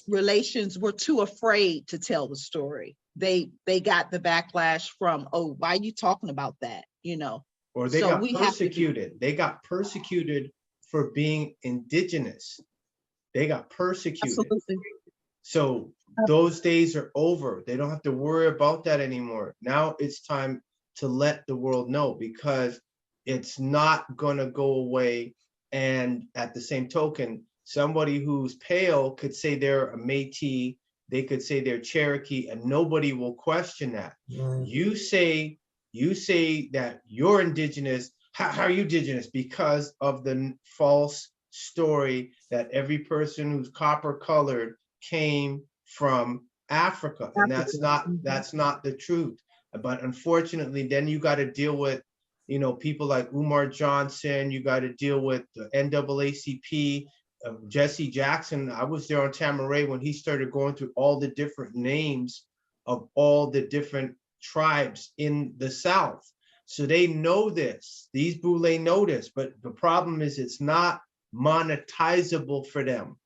relations were too afraid to tell the story. They got the backlash from, oh, why are you talking about that? Or they got persecuted. They got persecuted for being indigenous. They got persecuted. Absolutely. So those days are over. They don't have to worry about that anymore. Now it's time to let the world know, because it's not gonna go away. And at the same token, somebody who's pale could say they're a Métis, they could say they're Cherokee, and nobody will question that. You say that you're indigenous, How are you indigenous? Because of the false story that every person who's copper colored came from Africa, and that's not the truth. But unfortunately, then you got to deal with, people like Umar Johnson. You got to deal with the NAACP, Jesse Jackson. I was there on Tamaray when he started going through all the different names of all the different tribes in the South. So they know this. These Boule know this, but the problem is it's not monetizable for them.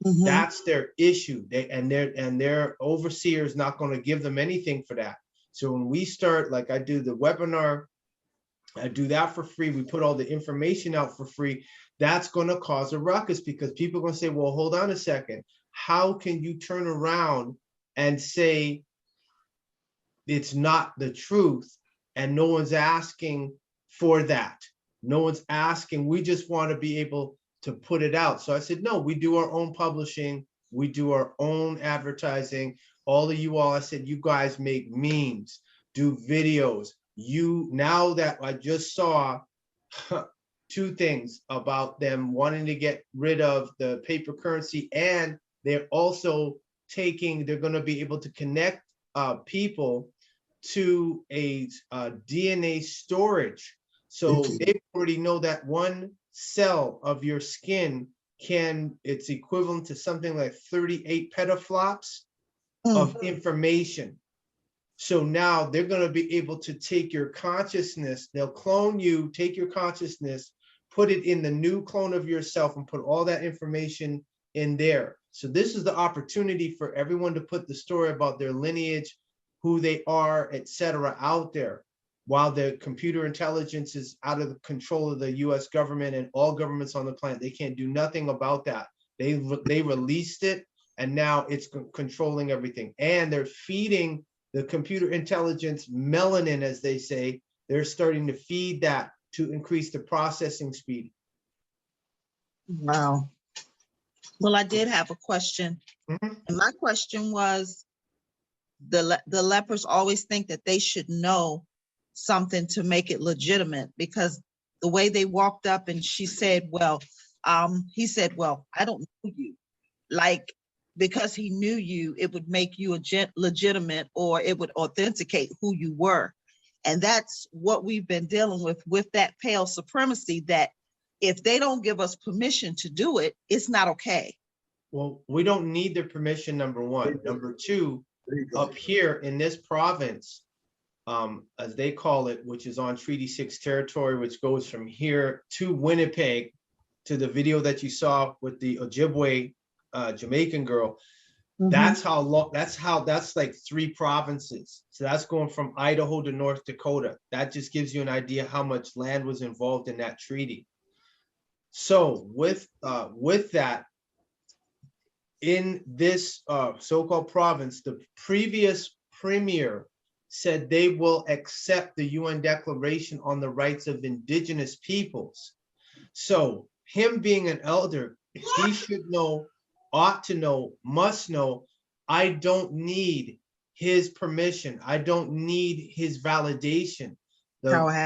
That's their issue. Their overseer is not going to give them anything for that. So when we start, like I do the webinar, I do that for free. We put all the information out for free. That's going to cause a ruckus because people are going to say, well, hold on a second. How can you turn around and say it's not the truth? And no one's asking for that. No one's asking. We just want to be able to put it out. So I said, no, we do our own publishing. We do our own advertising. All of you all, I said, you guys make memes, do videos. Now that I just saw two things about them wanting to get rid of the paper currency, and they're also they're going to be able to connect people to a DNA storage. So they already know that one cell of your skin it's equivalent to something like 38 petaflops of information. So now they're going to be able to take your consciousness, they'll clone you, take your consciousness, put it in the new clone of yourself and put all that information in there. So this is the opportunity for everyone to put the story about their lineage, who they are, etc., out there, while the computer intelligence is out of the control of the US government and all governments on the planet. They can't do nothing about that. They released it, and now it's controlling everything. And they're feeding the computer intelligence melanin, as they say. They're starting to feed that to increase the processing speed. Wow. Well, I did have a question. And my question was, the lepers always think that they should know something to make it legitimate, because the way they walked up and she said, well, he said, well, I don't know you. Like, because he knew you, it would make you legitimate, or it would authenticate who you were. And that's what we've been dealing with that pale supremacy, that if they don't give us permission to do it, it's not okay. Well, we don't need their permission, number one. Number two, up here in this province, as they call it, which is on Treaty 6 territory, which goes from here to Winnipeg, to the video that you saw with the Ojibwe Jamaican girl. That's how long, that's like 3 provinces. So that's going from Idaho to North Dakota. That just gives you an idea how much land was involved in that treaty. So with that, in this so-called province, the previous premier said they will accept the UN Declaration on the Rights of Indigenous Peoples. So him being an elder, he should know, ought to know, must know, I don't need his permission. I don't need his validation. The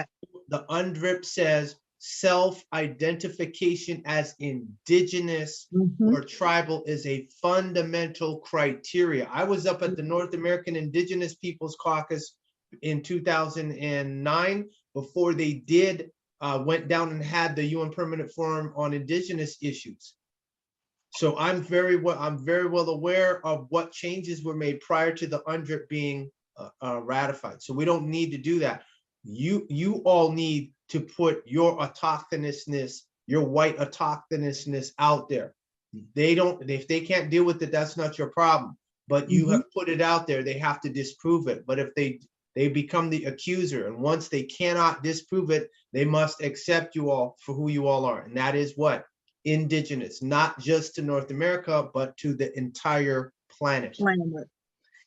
UNDRIP says self-identification as indigenous or tribal is a fundamental criteria. I was up at the North American Indigenous Peoples Caucus in 2009 before they went down and had the UN Permanent Forum on Indigenous issues. So I'm very well aware of what changes were made prior to the UNDRIP being ratified. So we don't need to do that. You all need to put your autochthonousness, your white autochthonousness out there. If they can't deal with it, that's not your problem. But you have put it out there, they have to disprove it. But if they become the accuser, and once they cannot disprove it, they must accept you all for who you all are. And that is what? Indigenous, not just to North America, but to the entire planet.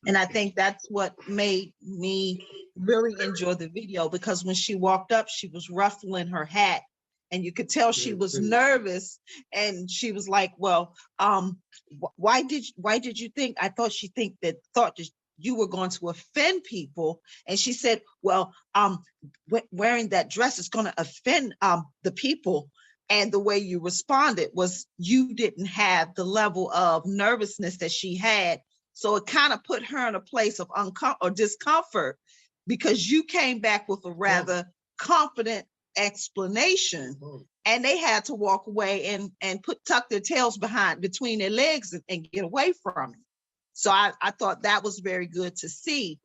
And I think that's what made me really enjoy the video, because when she walked up, she was ruffling her hat and you could tell she was nervous. And she was like, well, why did you think, I thought you were going to offend people. And she said, well, wearing that dress is going to offend the people. And the way you responded was you didn't have the level of nervousness that she had. So it kind of put her in a place of discomfort, because you came back with a rather confident explanation, and they had to walk away and tuck their tails between their legs and get away from it. So I thought that was very good to see.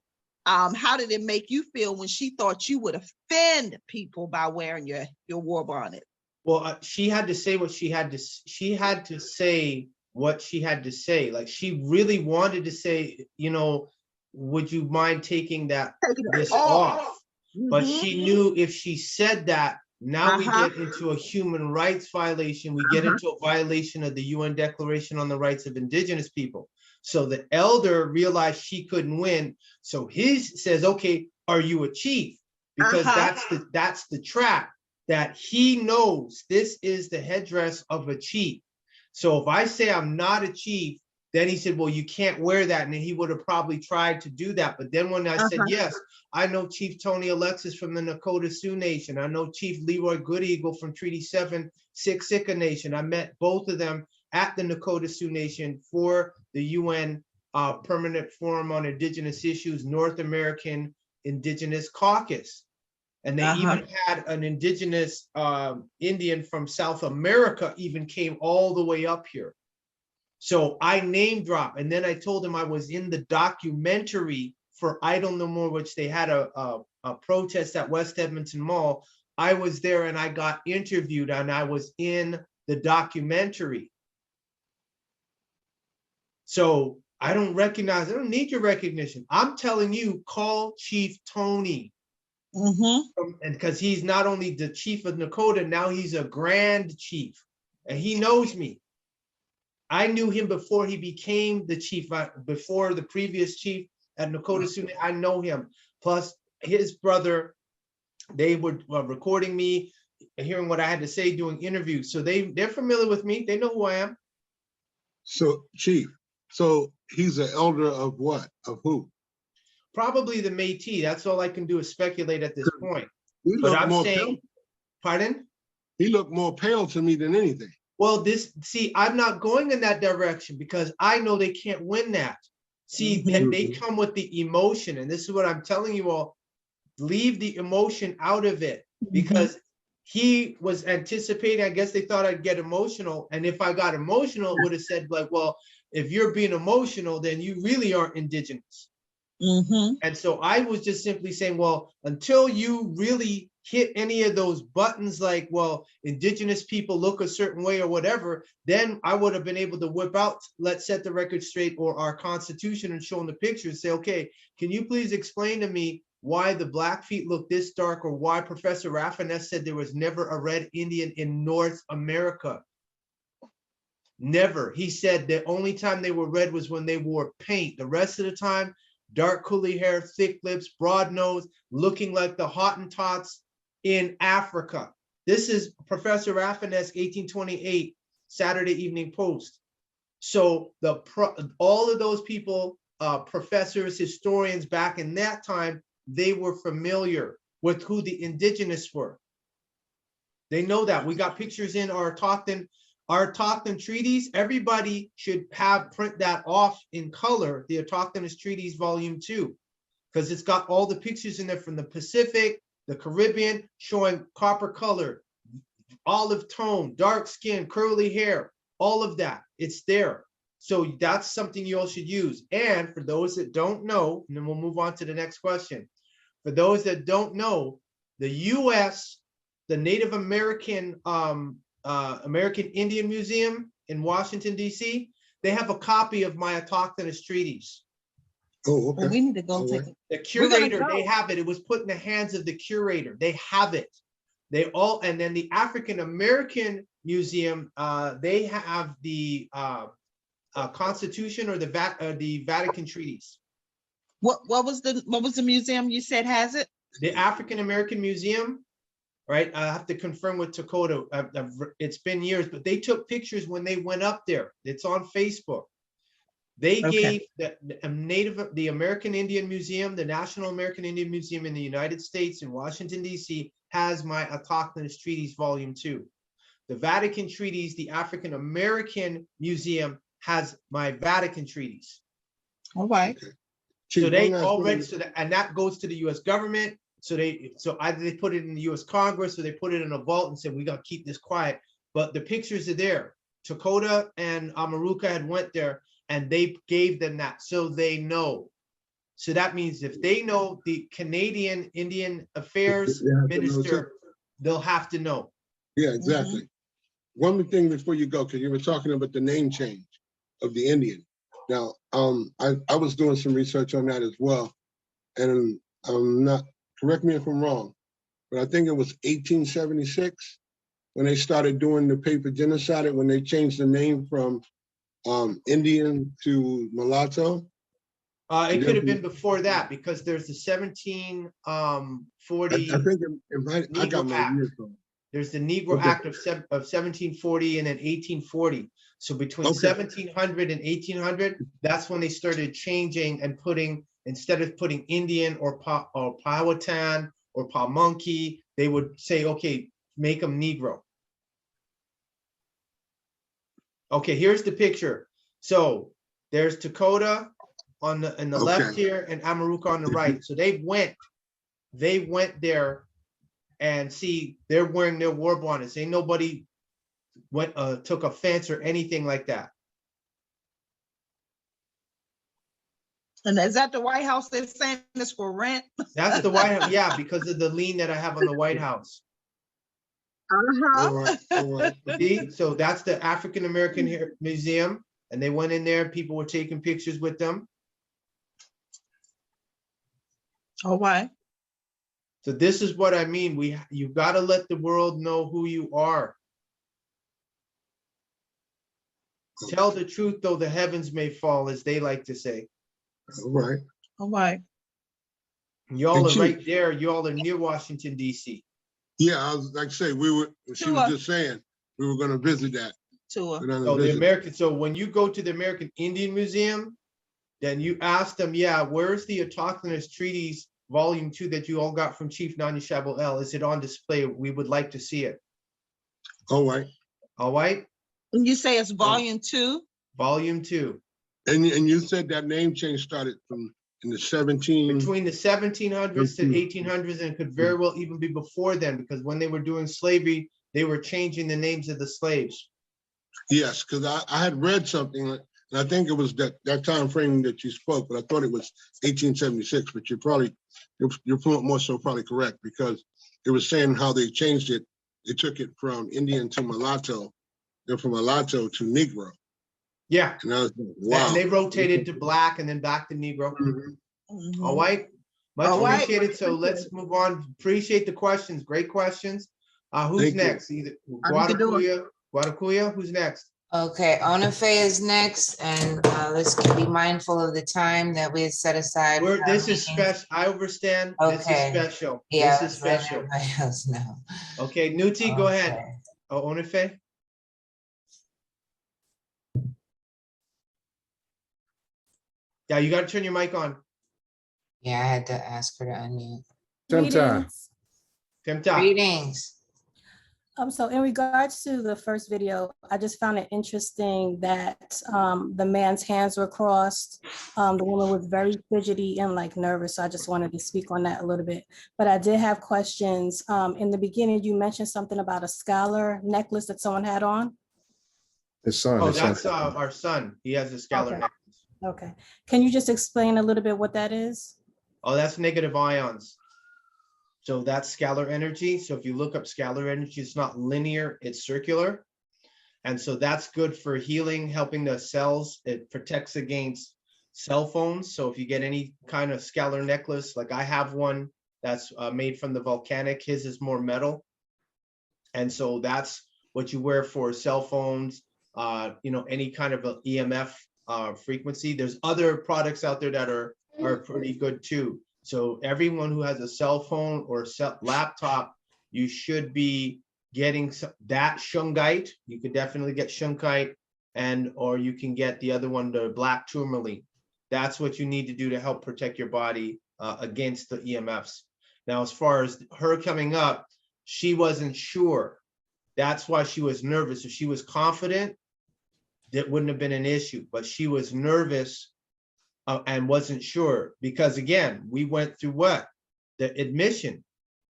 How did it make you feel when she thought you would offend people by wearing your war bonnet? Well, she had to say what she had to say what she had to say. Like, she really wanted to say, you know, would you mind taking this off? But she knew if she said that, now we get into a human rights violation. We get into a violation of the UN Declaration on the Rights of Indigenous People. So the elder realized she couldn't win. So he says, okay, are you a chief? Because that's the trap, that he knows this is the headdress of a chief. So if I say I'm not a chief, then he said, well, you can't wear that. And he would have probably tried to do that. But then when I said, yes, I know Chief Tony Alexis from the Nakota Sioux Nation. I know Chief Leroy Good Eagle from Treaty 7 Siksika Nation. I met both of them at the Nakota Sioux Nation for the UN Permanent Forum on Indigenous Issues, North American Indigenous Caucus. And they even had an indigenous Indian from South America even came all the way up here. So I name drop. And then I told him I was in the documentary for Idle No More, which they had a protest at West Edmonton Mall. I was there and I got interviewed and I was in the documentary. So I don't need your recognition. I'm telling you, call Chief Tony. And because he's not only the chief of Nakota, now he's a grand chief, and he knows me. I knew him before he became the chief, before the previous chief at Nakota Sioux. I know him. Plus his brother, they were recording me, hearing what I had to say, doing interviews. So they're familiar with me. They know who I am. So, Chief, so he's an elder of what? Of who? Probably the Métis. That's all I can do is speculate at this point. But I'm saying, pardon? He looked more pale to me than anything. Well, I'm not going in that direction because I know they can't win that. See, and they come with the emotion. And this is what I'm telling you all, leave the emotion out of it, because he was anticipating, I guess they thought I'd get emotional. And if I got emotional, it would have said like, well, if you're being emotional, then you really aren't indigenous. And so I was just simply saying, well, until you really hit any of those buttons, like, well, indigenous people look a certain way or whatever, then I would have been able to whip out, let's set the record straight, or our constitution, and show them the pictures, say, okay, can you please explain to me why the Blackfeet look this dark, or why Professor Raffiness said there was never a red Indian in North America? Never. He said the only time they were red was when they wore paint. The rest of the time, dark curly hair, thick lips, broad nose, looking like the Hottentots in Africa. This is Professor Raffiness, 1828, Saturday Evening Post. So all of those people, professors, historians back in that time, they were familiar with who the indigenous were. They know that. We got pictures in our Autochthon treaties. Everybody should print that off in color, the Autochthonous Treaties Volume 2, because it's got all the pictures in there from the Pacific, the Caribbean, showing copper color, olive tone, dark skin, curly hair, all of that. It's there. So that's something you all should use. And for those that don't know, and then we'll move on to the next question. For those that don't know, the US, the Native American American Indian Museum in Washington, D.C., they have a copy of my Autochthonous treaties. Oh, okay. Well, we need to go take it. The curator, they have it. It was put in the hands of the curator. They have it. And then the African American Museum, they have the Constitution or the Vatican treaties. What was the museum you said has it? The African American Museum, right? I have to confirm with Dakota. It's been years, but they took pictures when they went up there. It's on Facebook. They Okay. gave the American Indian Museum, the National American Indian Museum in the United States in Washington, D.C. has my Autochthonous Treaties Volume 2. The Vatican Treaties, the African American Museum has my Vatican Treaties. All right. So Chief, they one last already, thing. and that goes to the US government. So either they put it in the US Congress or they put it in a vault and said, we gotta keep this quiet. But the pictures are there. Dakota and Amaruka had went there and they gave them that, so they know. So that means if they know, the Canadian Indian Affairs They have to know too. Minister, they'll have to know. Yeah, exactly. One more thing before you go, because you were talking about the name change of the Indian. Now, I was doing some research on that as well, and I'm not, correct me if I'm wrong, but I think it was 1876 when they started doing the paper genocide, when they changed the name from Indian to mulatto. It could have been before that because there's the 1740 I think it might, I got Negro my Act. years wrong. There's the Negro Okay. Act of 1740 and then 1840. So between Okay. 1700 and 1800, that's when they started changing and putting, instead of putting Indian or Powhatan or Pamunkey, they would say, okay, make them Negro. Okay, here's the picture. So there's Dakota on the left here and Amaruka on the right. So they went there and see, they're wearing their war bonnets. Ain't nobody went took offense or anything like that. And is that the White House they're saying this for rent? That's the White House, yeah, because of the lien that I have on the White House. Uh-huh. All right, all right. See, so that's the African American Museum, and they went in there. People were taking pictures with them. All right. So this is what I mean. You got to let the world know who you are. Tell the truth, though the heavens may fall, as they like to say. All right. All right. Y'all And are Chief- right there. Y'all are near Washington, D.C. Yeah, I was like, say, she was just saying, we were gonna visit that. Sure. We're gonna So the visit. American, so when you go to the American Indian Museum, then you ask them, yeah, where's the Autochthonous Treaties Volume 2 that you all got from Chief Nanya Shaabu Eil? Is it on display? We would like to see it. All right. All right, And you say it's volume 2? Volume 2. And you said that name change started from in the 17. Between the 1700s to 1800s, and it could very well even be before then, because when they were doing slavery, they were changing the names of the slaves. Yes, because I had read something, and I think it was that time frame that you spoke, but I thought it was 1876. But you're more so probably correct, because it was saying how they changed it. They took it from Indian to mulatto, then from mulatto to Negro. Yeah, and I was like, wow. and they rotated to black and then back to Negro. Mhm. All right, much All right. appreciated. So let's move on. Appreciate the questions. Great questions. Who's Thank you. next? Either How you doing? Guadalupe, who's next? Okay, Onafe is next, and let's be mindful of the time that we had set aside. for our This is meeting. special. I understand. This is Okay. special. Yeah, This is let's let special. everybody else know. Okay, Nuti, go ahead. Okay. Oh, Onafe. Yeah, you got to turn your mic on. Yeah, I had to ask her to unmute. Greetings. Temta. Greetings. So in regards to the first video, I just found it interesting that the man's hands were crossed. The woman was very fidgety and like nervous. So I just wanted to speak on that a little bit. But I did have questions. In the beginning, you mentioned something about a scholar necklace that someone had on. His son. Oh, that's our son. He has a scalar Okay. necklace. Okay. Can you just explain a little bit what that is? Oh, that's negative ions. So that's scalar energy. So if you look up scalar energy, it's not linear, it's circular. And so that's good for healing, helping the cells. It protects against cell phones. So if you get any kind of scalar necklace, like I have one that's made from the volcanic, his is more metal. And so that's what you wear for cell phones, any kind of a EMF frequency. There's other products out there that are pretty good too. So everyone who has a cell phone or laptop, you should be getting that shungite. You could definitely get shungite or you can get the other one, the black tourmaline. That's what you need to do to help protect your body against the EMFs. Now, as far as her coming up, she wasn't sure. That's why she was nervous. If she was confident, that wouldn't have been an issue, but she was nervous and wasn't sure because, again, we went through what? The admission.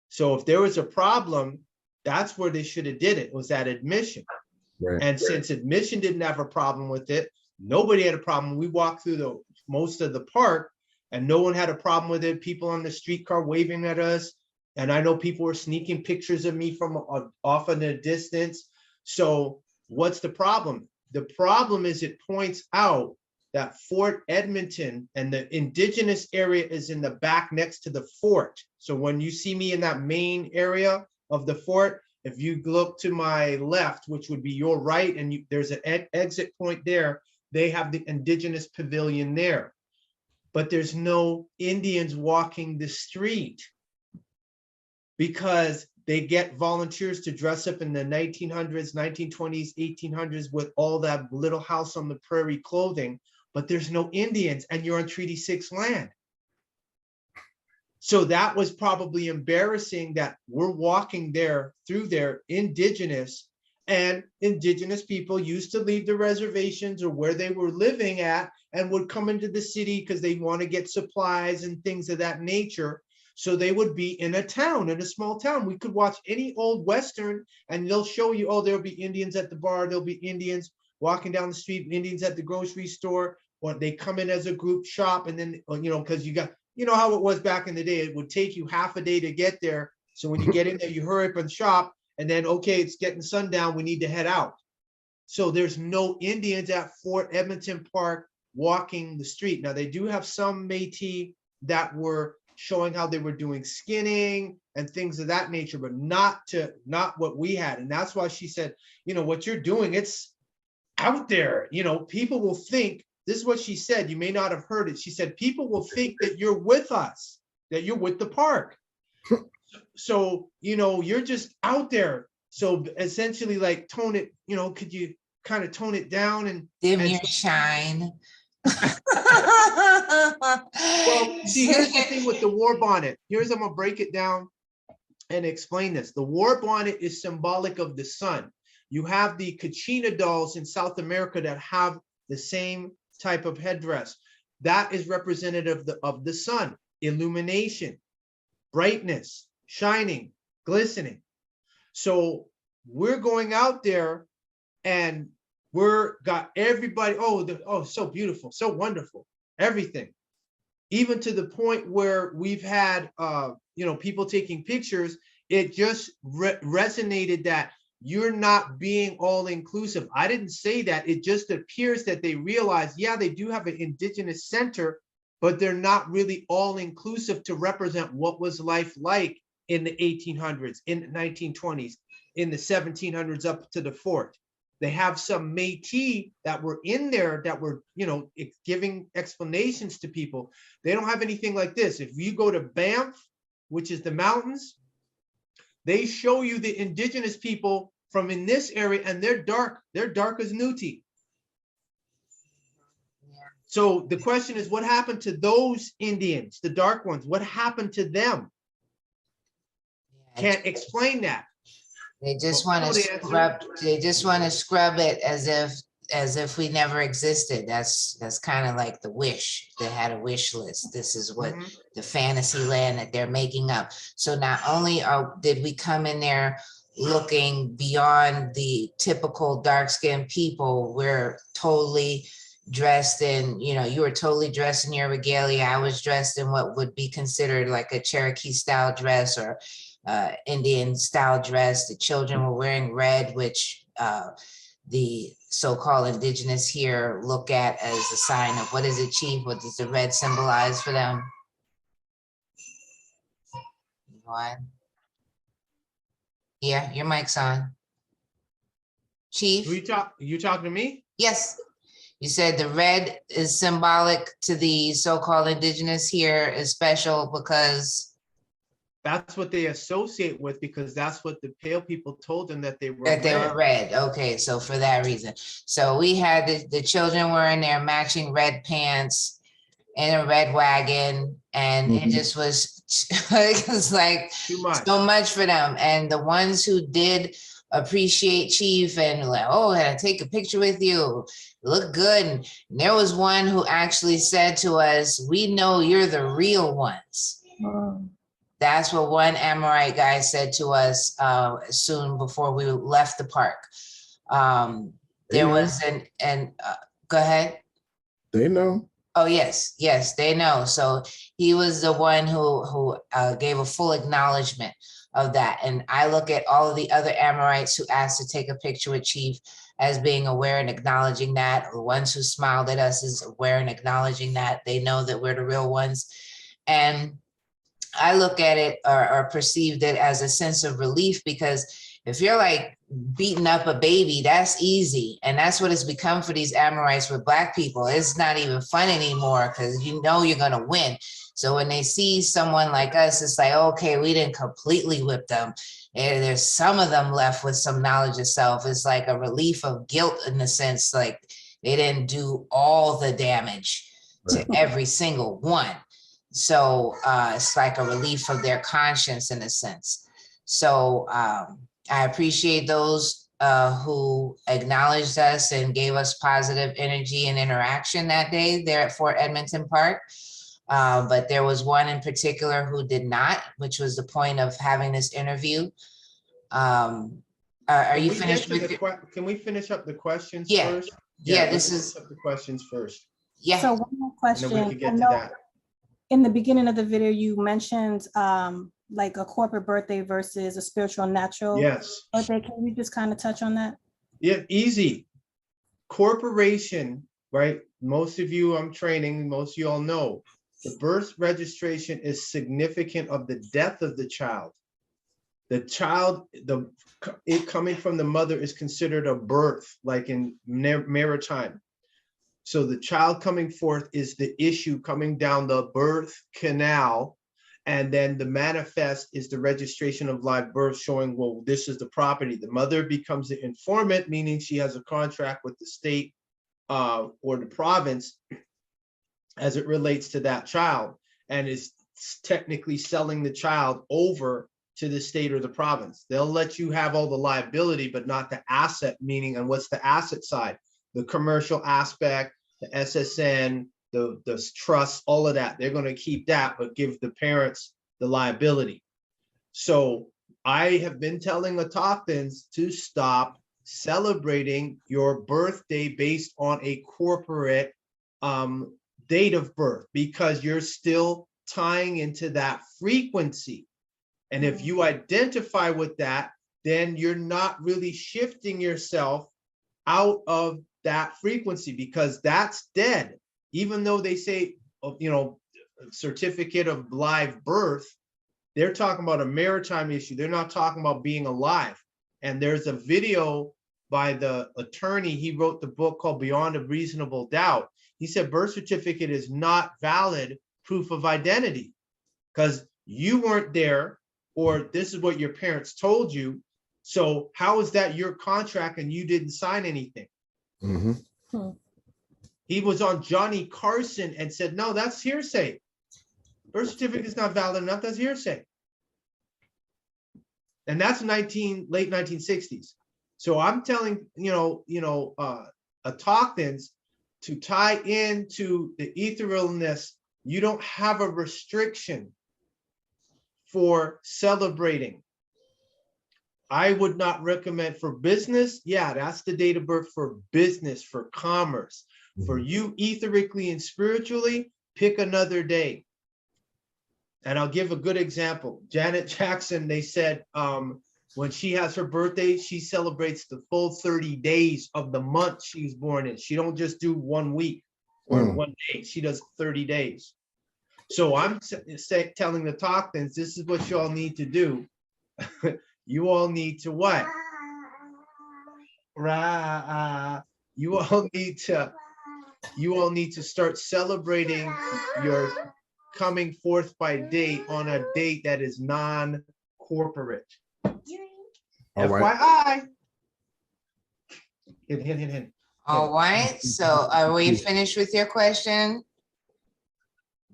So if there was a problem, that's where they should have did it, was at admission. Right. And since admission didn't have a problem with it, nobody had a problem. We walked through the most of the park and no one had a problem with it. People on the streetcar waving at us. And I know people were sneaking pictures of me from off in the distance. So what's the problem? The problem is it points out that Fort Edmonton and the indigenous area is in the back next to the fort. So when you see me in that main area of the fort, if you look to my left, which would be your right, and there's an exit point there, they have the indigenous pavilion there. But there's no Indians walking the street because they get volunteers to dress up in the 1900s, 1920s, 1800s with all that little house on the prairie clothing, but there's no Indians and you're on Treaty 6 land. So that was probably embarrassing that we're walking there through there, indigenous, and indigenous people used to leave the reservations or where they were living at and would come into the city because they want to get supplies and things of that nature. So they would be in a town, in a small town. We could watch any old Western and they'll show you, oh, there'll be Indians at the bar. There'll be Indians walking down the street, Indians at the grocery store, or they come in as a group shop. And then, you know, because you got, you know how it was back in the day, it would take you half a day to get there. So when you get in there, you hurry up and shop and then, okay, it's getting sundown. We need to head out. So there's no Indians at Fort Edmonton Park walking the street. Now they do have some Métis that were showing how they were doing skinning and things of that nature, but not what we had. And that's why she said, you know, what you're doing, it's out there. You know, people will think, this is what she said, you may not have heard it. She said, people will think that you're with us, that you're with the park. So, you know, you're just out there. So essentially like tone it, you know, could you kind of tone it down and dim your shine? Well, see, here's the thing with the war bonnet. I'm gonna break it down and explain this. The war bonnet is symbolic of the sun. You have the Kachina dolls in South America that have the same type of headdress. That is representative of the sun, illumination, brightness, shining, glistening. So we're going out there and we're got everybody, so beautiful, so wonderful, everything. Even to the point where we've had, you know, people taking pictures, it just resonated that you're not being all inclusive. I didn't say that. It just appears that they realize, yeah, they do have an indigenous center, but they're not really all inclusive to represent what was life like in the 1800s, in the 1920s, in the 1700s up to the fort. They have some Métis that were in there that were, you know, giving explanations to people. They don't have anything like this. If you go to Banff, which is the mountains, they show you the indigenous people from in this area and they're dark as Newtie. So the question is, what happened to those Indians, the dark ones? What happened to them? Can't explain that. They just want to scrub. They just want to scrub it as if we never existed. That's kind of like the wish. They had a wish list. This is what the fantasy land that they're making up. So not only did we come in there looking beyond the typical dark-skinned people, we're totally dressed in, you know, you were totally dressed in your regalia. I was dressed in what would be considered like a Cherokee style dress or Indian style dress. The children were wearing red, which the so-called indigenous here look at as a sign of, what is it, Chief? What does the red symbolize for them? What? Yeah, your mic's on. Chief? You talking to me? Yes. You said the red is symbolic to the so-called indigenous here, is special because that's what they associate with, because that's what the pale people told them that they were That they were red. red. Okay, so for that reason. So we had the children wearing their matching red pants in a red wagon, and it just was, it was like Too much. so much for them. And the ones who did appreciate Chief and like, oh, can I take a picture with you? Look good. And there was one who actually said to us, we know you're the real ones. That's what one Amorite guy said to us soon before we left the park. There was go ahead. They know. Oh, yes, yes, they know. So he was the one who gave a full acknowledgement of that. And I look at all of the other Amorites who asked to take a picture with Chief as being aware and acknowledging that. The ones who smiled at us is aware and acknowledging that. They know that we're the real ones. And I look at it or perceived it as a sense of relief, because if you're like beating up a baby, that's easy. And that's what it's become for these Amorites with Black people. It's not even fun anymore because you know you're going to win. So when they see someone like us, it's like, okay, we didn't completely whip them. And there's some of them left with some knowledge of self. It's like a relief of guilt in the sense, like they didn't do all the damage to every single one. So it's like a relief of their conscience in a sense. So I appreciate those who acknowledged us and gave us positive energy and interaction that day there at Fort Edmonton Park. But there was one in particular who did not, which was the point of having this interview. Are you finished with Can we finish up the questions first? Yeah, this is the questions first. Yeah. So one more question. And then we can get I to know that. in the beginning of the video, you mentioned like a corporate birthday versus a spiritual natural birthday. Can you just kind of touch on that? Yeah, easy. Corporation, right? Most of you I'm training, most of you all know, the birth registration is significant of the death of the child. The child, it coming from the mother is considered a birth, like in maritime. So the child coming forth is the issue coming down the birth canal. And then the manifest is the registration of live birth showing, well, this is the property. The mother becomes the informant, meaning she has a contract with the state or the province as it relates to that child, and is technically selling the child over to the state or the province. They'll let you have all the liability, but not the asset, meaning, and what's the asset side? The commercial aspect, the SSN, the trust, all of that. They're going to keep that, but give the parents the liability. So I have been telling Autochtons to stop celebrating your birthday based on a corporate date of birth, because you're still tying into that frequency. And if you identify with that, then you're not really shifting yourself out of that frequency, because that's dead. Even though they say, you know, certificate of live birth, they're talking about a maritime issue. They're not talking about being alive. And there's a video by the attorney. He wrote the book called Beyond a Reasonable Doubt. He said birth certificate is not valid proof of identity because you weren't there, or this is what your parents told you. So how is that your contract and you didn't sign anything? He was on Johnny Carson and said, no, that's hearsay. Birth certificate is not valid enough. That's hearsay. And that's late 1960s. So I'm telling, Autochtons to tie into the etherealness. You don't have a restriction for celebrating. I would not recommend for business. Yeah, that's the date of birth for business, for commerce. For you etherically and spiritually, pick another day. And I'll give a good example. Janet Jackson, they said when she has her birthday, she celebrates the full 30 days of the month she was born in. She don't just do 1 week or 1 day. She does 30 days. So I'm telling the Autochtons, this is what you all need to do. You all need to what? You all need to start celebrating your coming forth by date on a date that is non-corporate. All right. FYI. Hint. All right, so are we finished with your question?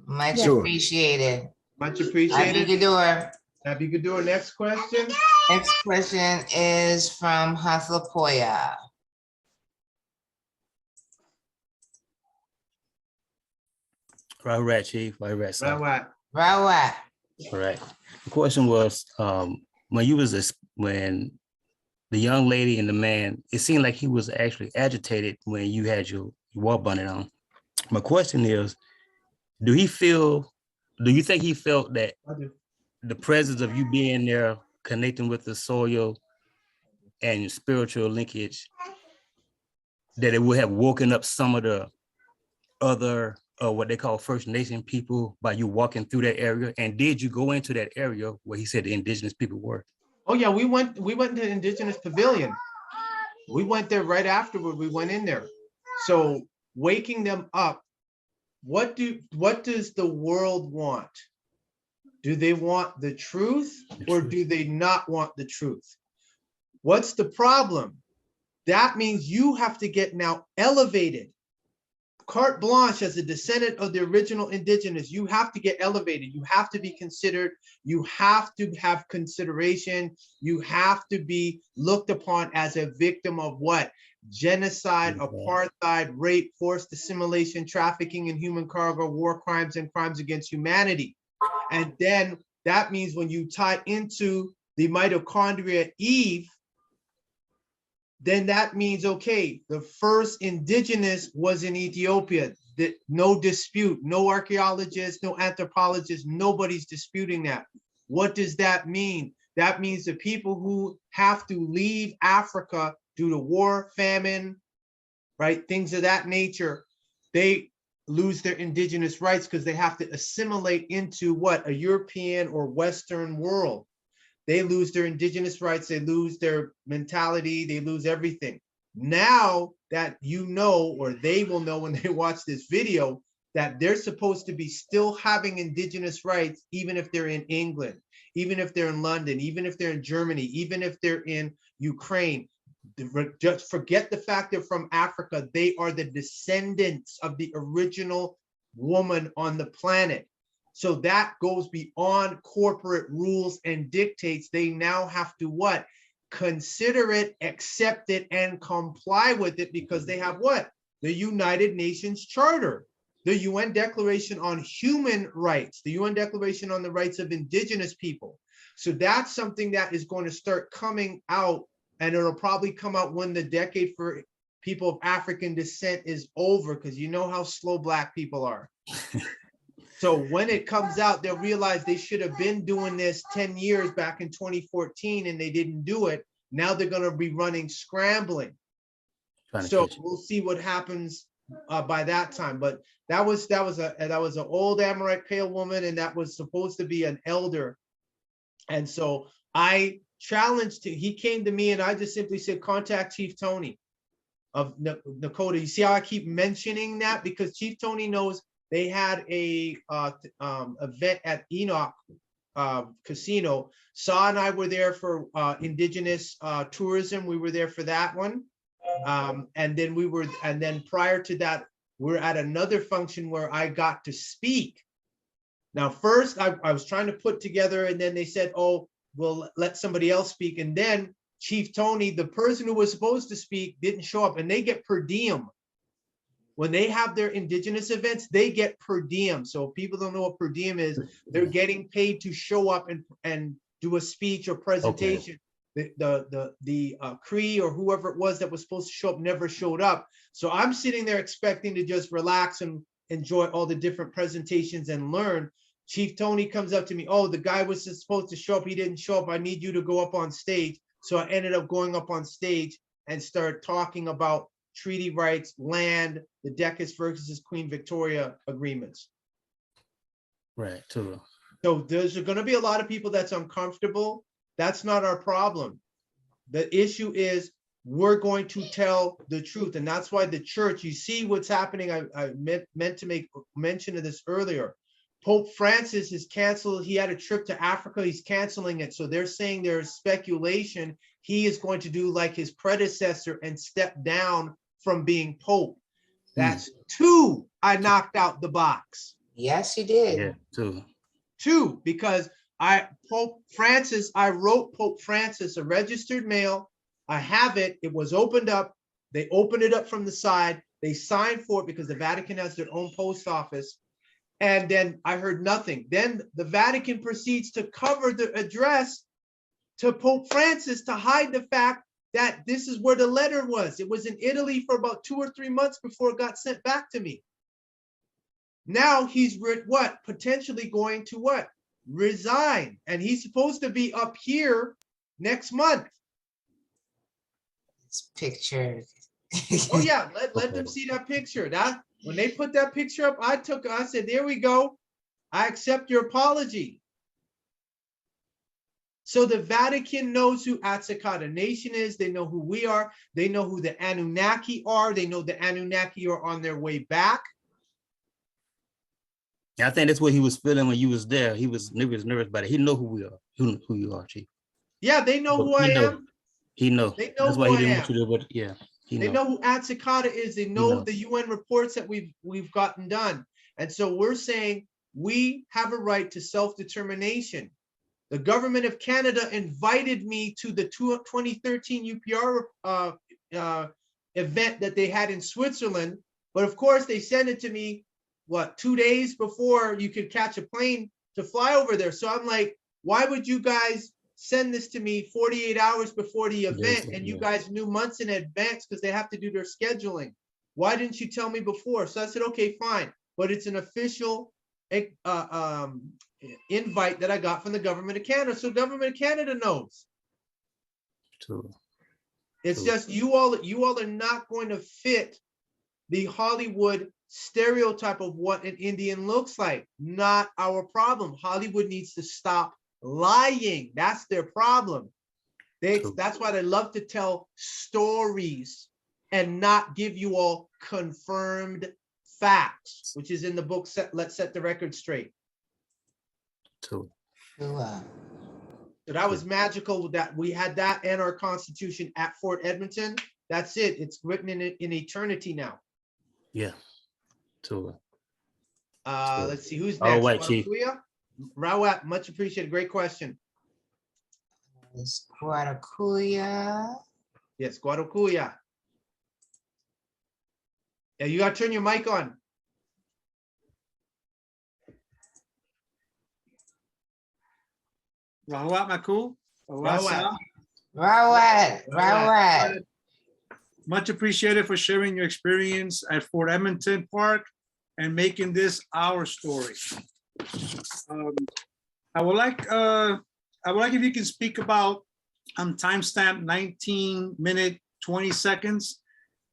Much Sure. appreciated. Much Happy appreciated. Gador. Happy Gador. Next question. Next question is from Hathlapoya. Right, Chief. Right, sir. Rawat. All right. The question was, when the young lady and the man, it seemed like he was actually agitated when you had your war bonnet on. My question is, do you think he felt that the presence of you being there, connecting with the soil and spiritual linkage, that it would have woken up some of the other what they call First Nation people by you walking through that area? And did you go into that area where he said the indigenous people were? Oh yeah, we went to Indigenous Pavilion. We went there right afterward. We went in there. So waking them up, what does the world want? Do they want the truth or do they not want the truth? What's the problem? That means you have to get now elevated. Carte blanche as a descendant of the original indigenous, you have to get elevated. You have to be considered. You have to have consideration. You have to be looked upon as a victim of what? Genocide, apartheid, rape, forced assimilation, trafficking in human cargo, war crimes, and crimes against humanity. And then that means when you tie into the mitochondria Eve, then that means, okay, the first indigenous was in Ethiopia. No dispute, no archaeologists, no anthropologists, nobody's disputing that. What does that mean? That means the people who have to leave Africa due to war, famine, right, things of that nature, they lose their indigenous rights because they have to assimilate into what? A European or Western world. They lose their indigenous rights, they lose their mentality, they lose everything. Now that you know, or they will know when they watch this video, that they're supposed to be still having indigenous rights, even if they're in England, even if they're in London, even if they're in Germany, even if they're in Ukraine. Just forget the fact they're from Africa. They are the descendants of the original woman on the planet. So that goes beyond corporate rules and dictates. They now have to what? Consider it, accept it, and comply with it because they have what? The United Nations Charter, the UN Declaration on Human Rights, the UN Declaration on the Rights of Indigenous People. So that's something that is going to start coming out, and it'll probably come out when the decade for people of African descent is over, because you know how slow Black people are. So when it comes out, they'll realize they should have been doing this 10 years back in 2014 and they didn't do it. Now they're going to be running scrambling. So we'll see what happens by that time. But that was an old Amorite pale woman, and that was supposed to be an elder. And so I challenged him. He came to me and I just simply said, contact Chief Tony of Nakota. You see how I keep mentioning that? Because Chief Tony knows. They had a event at Enoch Casino. Saw and I were there for indigenous tourism. We were there for that one. And then prior to that, we're at another function where I got to speak. Now, first I was trying to put together, and then they said, oh, we'll let somebody else speak. And then Chief Tony, the person who was supposed to speak, didn't show up, and they get per diem. When they have their indigenous events, they get per diem. So if people don't know what per diem is, they're getting paid to show up and do a speech or presentation. Okay. The Cree or whoever it was that was supposed to show up never showed up. So I'm sitting there expecting to just relax and enjoy all the different presentations and learn. Chief Tony comes up to me, oh, the guy was supposed to show up, he didn't show up, I need you to go up on stage. So I ended up going up on stage and start talking about treaty rights, land, the Decus versus Queen Victoria agreements. Right, too. So there's going to be a lot of people that's uncomfortable. That's not our problem. The issue is we're going to tell the truth. And that's why the church, you see what's happening. I meant to make mention of this earlier. Pope Francis is canceled. He had a trip to Africa. He's canceling it. So they're saying there's speculation he is going to do like his predecessor and step down from being Pope. That's two. I knocked out the box. Yes, you did. Yeah, too. Two, because Pope Francis, I wrote Pope Francis a registered mail. I have it. It was opened up. They opened it up from the side. They signed for it because the Vatican has their own post office. And then I heard nothing. Then the Vatican proceeds to cover the address to Pope Francis to hide the fact that this is where the letter was. It was in Italy for about 2 or 3 months before it got sent back to me. Now he's potentially going to what? Resign. And he's supposed to be up here next month. It's picture. Oh yeah, let them see that picture. That when they put that picture up, I said, there we go. I accept your apology. So the Vatican knows who Atsakata Nation is. They know who we are. They know who the Anunnaki are. They know the Anunnaki are on their way back. Yeah, I think that's what he was feeling when you was there. He was nervous about it. He know who we are, who you are, Chief. Yeah, they know who I am. He know. They know that's why who he didn't I want you to. But yeah, they know who Atsakata is. They know the UN reports that we've gotten done, and so we're saying we have a right to self-determination. The government of Canada invited me to the 2013 UPR event that they had in Switzerland, but of course they sent it to me, 2 days before you could catch a plane to fly over there. So I'm like, why would you guys send this to me 48 hours before the event? And you guys knew months in advance because they have to do their scheduling. Why didn't you tell me before? So I said, okay, fine. But it's an official invite that I got from the government of Canada. So government of Canada knows. True. It's just you all are not going to fit the Hollywood stereotype of what an Indian looks like. Not our problem. Hollywood needs to stop lying. That's their problem. That's why they love to tell stories and not give you all confirmed facts, which is in the book, Let's Set the Record Straight. True. So that was magical that we had that and our Constitution at Fort Edmonton. That's it. It's written in eternity now. Yeah. True. Let's see who's next. All right, Chief. Rawat, much appreciated. Great question. It's Guadalupe. Yes, Guadalupe. Yeah, you got to turn your mic on. Rawat Makul. Rawat. Much appreciated for sharing your experience at Fort Edmonton Park and making this our story. I would like if you can speak about timestamp 19 minutes 20 seconds.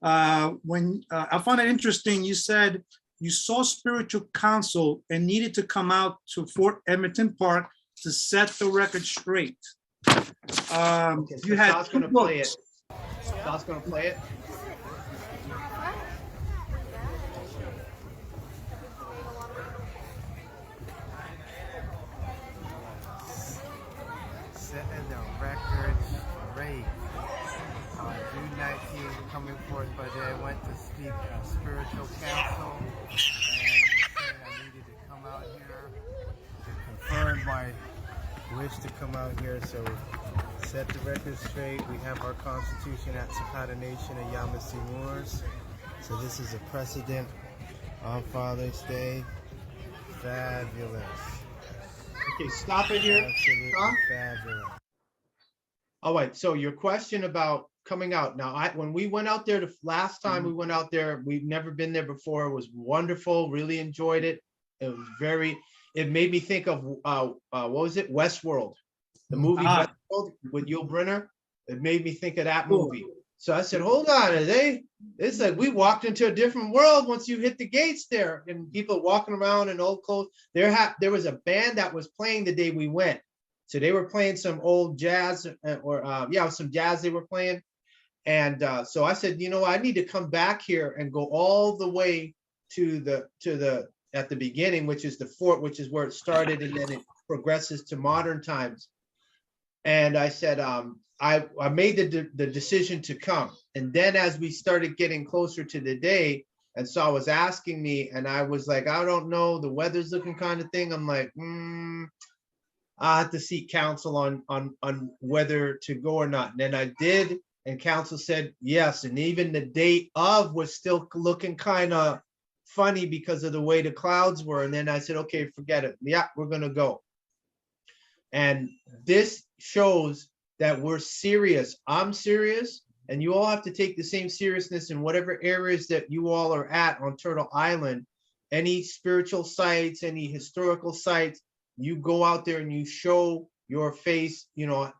When I found it interesting, you said you saw spiritual council and needed to come out to Fort Edmonton Park to set the record straight. You had Todd's going to play it. Todd's going to play it. Setting the record straight. On June 19th, coming forth by day, I went to speak at a spiritual council, and they said I needed to come out here to confirm my wish to come out here. So set the record straight. We have our Constitution at Sakata Nation and Yamasee Moors. So this is a precedent on Father's Day. Fabulous. Okay, stop it here. Absolutely fabulous. All right, so your question about coming out. Now, when we went out there the last time we went out there, we've never been there before. It was wonderful, really enjoyed it. It made me think of, what was it? Westworld, the movie Westworld with Yul Brynner. It made me think of that movie. So I said, hold on, it's like we walked into a different world once you hit the gates there, and people walking around in old clothes. There was a band that was playing the day we went. So they were playing some old jazz some jazz they were playing. And so I said, I need to come back here and go all the way to the at the beginning, which is the fort, which is where it started, and then it progresses to modern times. And I said, I made the decision to come. And then as we started getting closer to the day, and Saul was asking me, and I was like, I don't know, the weather's looking kind of thing. I'm like, I have to seek counsel on whether to go or not. And then I did, and counsel said yes. And even the day of was still looking kind of funny because of the way the clouds were. And then I said, okay, forget it. Yeah, we're gonna go. And this shows that we're serious. I'm serious, and you all have to take the same seriousness in whatever areas that you all are at on Turtle Island. Any spiritual sites, any historical sites, you go out there and you show your face, you know,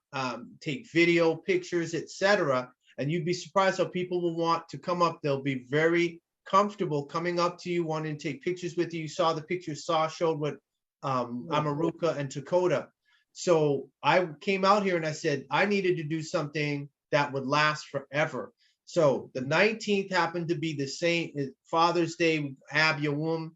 take video, pictures, etc. And you'd be surprised how people will want to come up. They'll be very comfortable coming up to you, wanting to take pictures with you. You saw the pictures Saw showed with Amaruka and Dakota. So I came out here and I said, I needed to do something that would last forever. So the 19th happened to be the same Father's Day, Abyawum,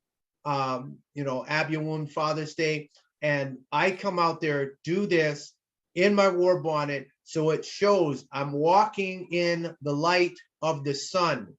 you know, Abyawum Father's Day. And I come out there, do this in my war bonnet. So it shows I'm walking in the light of the sun.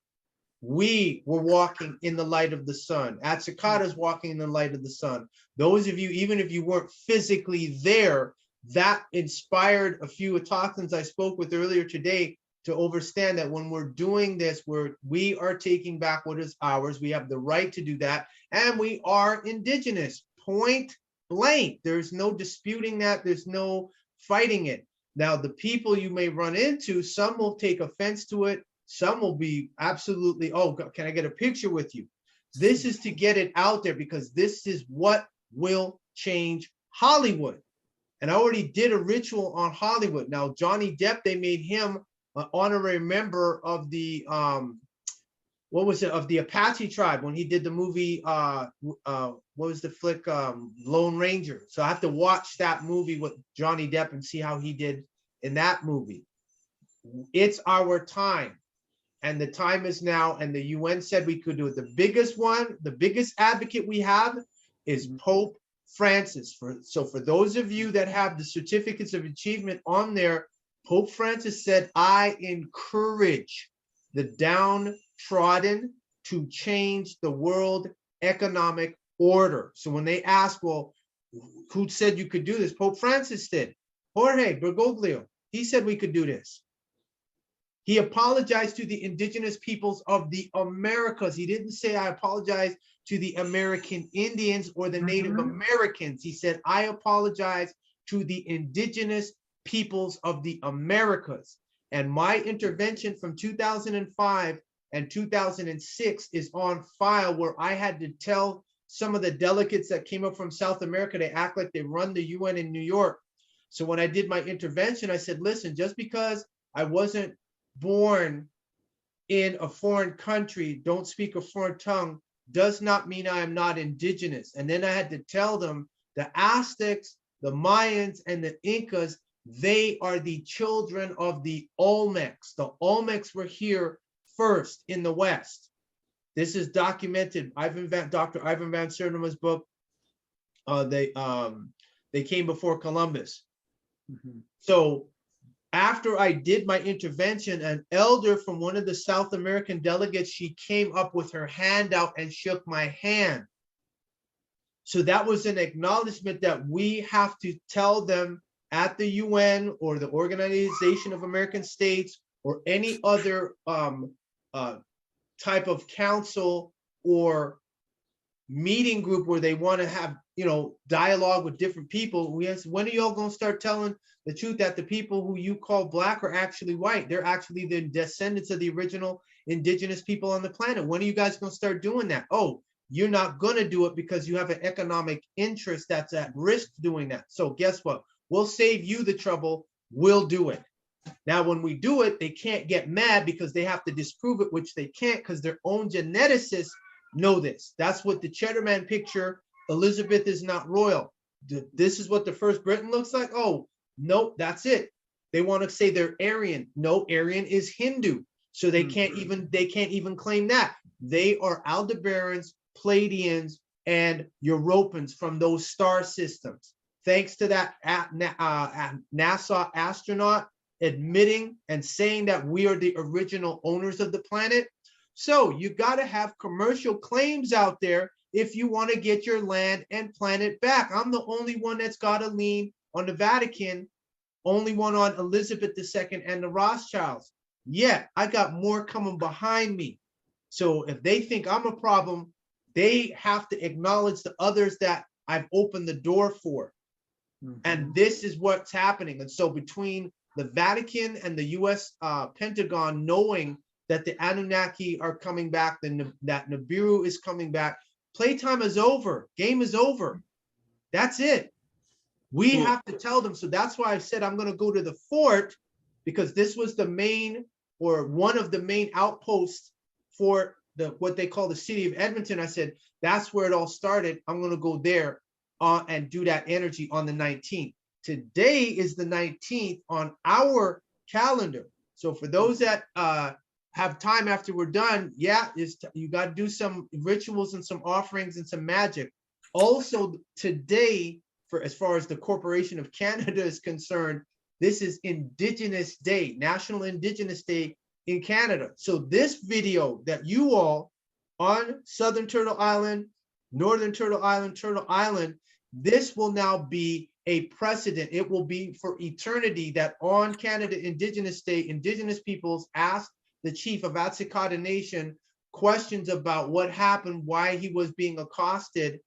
We were walking in the light of the sun. Atsukata's walking in the light of the sun. Those of you, even if you weren't physically there, that inspired a few Autochtons I spoke with earlier today to understand that when we're doing this, we are taking back what is ours. We have the right to do that. And we are indigenous, point blank. There's no disputing that. There's no fighting it. Now, the people you may run into, some will take offense to it. Some will be absolutely, oh, can I get a picture with you? This is to get it out there because this is what will change Hollywood. And I already did a ritual on Hollywood. Now, Johnny Depp, they made him an honorary member of the, what was it, of the Apache tribe when he did the movie, what was the flick, Lone Ranger. So I have to watch that movie with Johnny Depp and see how he did in that movie. It's our time. And the time is now, and the UN said we could do it. The biggest one, the biggest advocate we have is Pope Francis. So for those of you that have the certificates of achievement on there, Pope Francis said, I encourage the downtrodden to change the world economic order. So when they ask, well, who said you could do this? Pope Francis did. Jorge Bergoglio, he said we could do this. He apologized to the indigenous peoples of the Americas. He didn't say, I apologize to the American Indians or the Native Americans. He said, I apologize to the indigenous peoples of the Americas. And my intervention from 2005 and 2006 is on file, where I had to tell some of the delegates that came up from South America, they act like they run the UN in New York. So when I did my intervention, I said, listen, just because I wasn't born in a foreign country, don't speak a foreign tongue, does not mean I am not indigenous. And then I had to tell them the Aztecs, the Mayans, and the Incas, they are the children of the Olmecs. The Olmecs were here first in the West. This is documented. Dr. Ivan Van Sertima's book. They came before Columbus. So after I did my intervention, an elder from one of the South American delegates, she came up with her hand out and shook my hand. So that was an acknowledgement that we have to tell them at the UN or the Organization of American States or any other type of council or meeting group where they want to have, you know, dialogue with different people. We ask, when are y'all going to start telling the truth that the people who you call Black are actually white? They're actually the descendants of the original indigenous people on the planet. When are you guys going to start doing that? Oh, you're not going to do it because you have an economic interest that's at risk doing that. So guess what? We'll save you the trouble. We'll do it. Now, when we do it, they can't get mad because they have to disprove it, which they can't because their own geneticists know this. That's what the Cheddarman picture, Elizabeth is not royal. This is what the first Briton looks like. Oh, nope, that's it. They want to say they're Aryan. No, Aryan is Hindu. So they can't even claim that. They are Aldebarans, Pleiadians, and Europans from those star systems. Thanks to that NASA astronaut admitting and saying that we are the original owners of the planet. So you got to have commercial claims out there if you want to get your land and planet back. I'm the only one that's got a lien on the Vatican, only one on Elizabeth II and the Rothschilds. Yet I got more coming behind me. So if they think I'm a problem, they have to acknowledge the others that I've opened the door for. And this is what's happening. And so between the Vatican and the US Pentagon knowing that the Anunnaki are coming back, that Nibiru is coming back, playtime is over, game is over. That's it. We have to tell them. So that's why I said I'm gonna go to the fort, because this was the main, or one of the main outposts for what they call the city of Edmonton. I said, that's where it all started. I'm gonna go there and do that energy on the 19th. Today is the 19th on our calendar. So for those that have time after we're done, you got to do some rituals and some offerings and some magic. Also today, for as far as the Corporation of Canada is concerned, this is Indigenous Day, National Indigenous Day in Canada. So this video that you all on Southern Turtle Island, Northern Turtle Island, this will now be a precedent. It will be for eternity that on Canada Indigenous Day, Indigenous peoples asked the chief of Atsikota Nation questions about what happened, why he was being accosted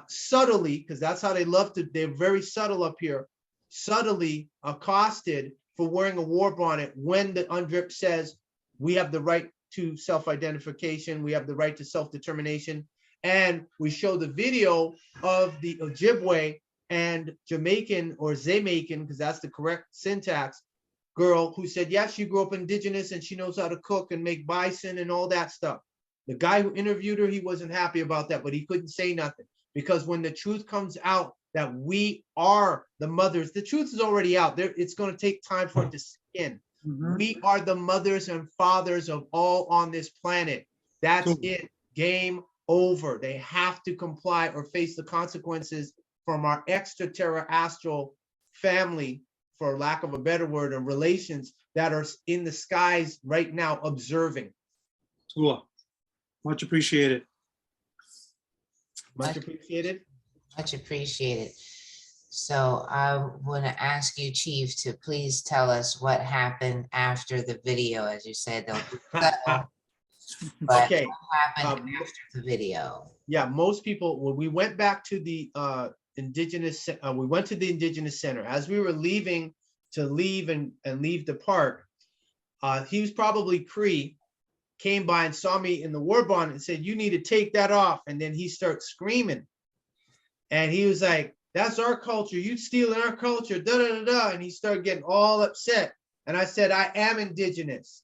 subtly, because that's how they love to, they're very subtle up here, subtly accosted for wearing a war bonnet, when the UNDRIP says we have the right to self-identification, we have the right to self-determination. And we show the video of the Ojibwe and Jamaican, or Jamaican, because that's the correct syntax, girl who said, yeah, she grew up Indigenous and she knows how to cook and make bison and all that stuff. The guy who interviewed her, he wasn't happy about that, but he couldn't say nothing, because when the truth comes out that we are the mothers, the truth is already out there. It's going to take time for it to sink in. We are the mothers and fathers of all on this planet. That's it. Game over. They have to comply or face the consequences from our extraterrestrial family, for lack of a better word, or relations that are in the skies right now observing. Cool. Much appreciated. Much appreciated. Much appreciated. So I want to ask you, Chief, to please tell us what happened after the video. As you said, but okay, what happened after the video? Yeah, most people, when we went back to the Indigenous, we went to the Indigenous Center. As we were leaving to leave and leave the park, he was probably Cree, came by and saw me in the war bonnet and said, you need to take that off. And then he starts screaming. And he was like, that's our culture. You stealing our culture, da, da, da, da. And he started getting all upset. And I said, I am Indigenous.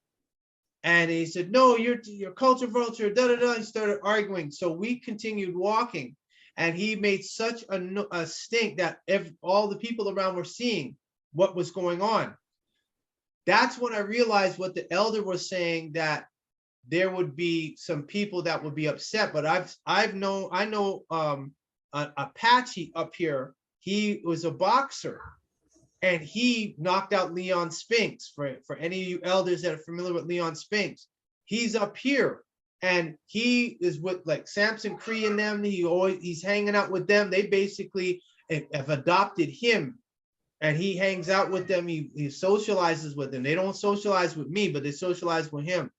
And he said, no, you're culture vulture, da, da, da. He started arguing. So we continued walking. And he made such a stink that all the people around were seeing what was going on. That's when I realized what the elder was saying, that there would be some people that would be upset. But I know Apache up here, he was a boxer and he knocked out Leon Spinks. For any of you elders that are familiar with Leon Spinks, he's up here and he is with like Samson Cree and them. He's hanging out with them. They basically have adopted him and he hangs out with them. He socializes with them. They don't socialize with me, but they socialize with him.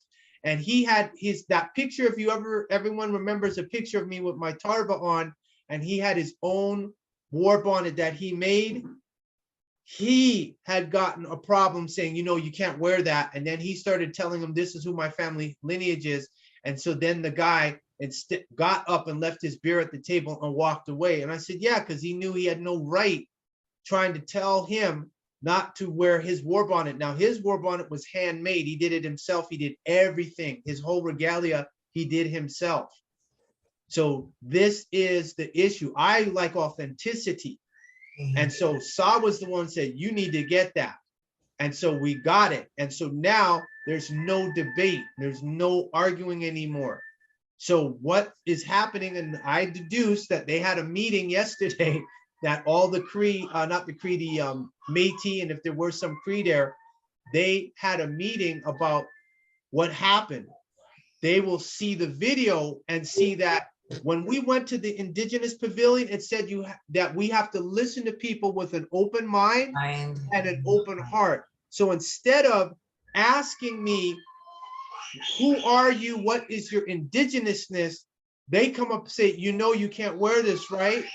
And he had that picture, if everyone remembers a picture of me with my tarba on, and he had his own war bonnet that he made. He had gotten a problem saying, you can't wear that. And then he started telling him, this is who my family lineage is. And so then the guy got up and left his beer at the table and walked away. And I said, yeah, because he knew he had no right trying to tell him not to wear his war bonnet. Now, his war bonnet was handmade. He did it himself. He did everything. His whole regalia, he did himself. So this is the issue. I like authenticity. And so Sa was the one who said, you need to get that. And so we got it. And so now there's no debate. There's no arguing anymore. So what is happening, and I deduced that they had a meeting yesterday that all the Cree, not the Cree, the Métis, and if there were some Cree there, they had a meeting about what happened. They will see the video and see that when we went to the Indigenous Pavilion, it said that we have to listen to people with an open mind and an open heart. So instead of asking me, who are you? What is your indigenousness? They come up and say, you know, you can't wear this, right?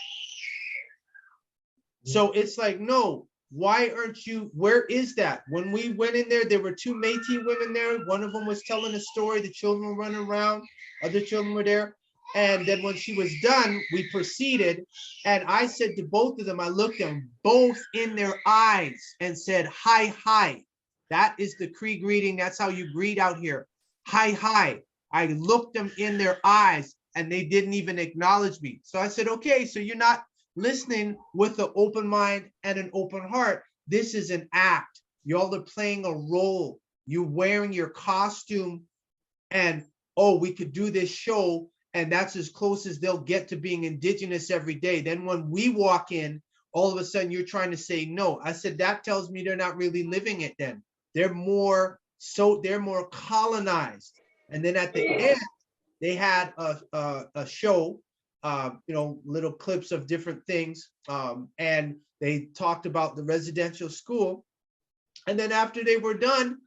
So it's like, no, why aren't you, where is that? When we went in there were two Métis women there. One of them was telling a story. The children were running around, other children were there. And then when she was done, we proceeded. And I said to both of them, I looked them both in their eyes and said, hi, hi. That is the Cree greeting. That's how you greet out here. Hi, hi. I looked them in their eyes and they didn't even acknowledge me. So I said, okay, so you're not listening with an open mind and an open heart. This is an act. Y'all are playing a role. You're wearing your costume and, oh, we could do this show and that's as close as they'll get to being indigenous every day. Then when we walk in, all of a sudden you're trying to say no. I said, that tells me they're not really living it then. They're more colonized. And then at the end, they had a show, you know, little clips of different things. And they talked about the residential school. And then after they were done,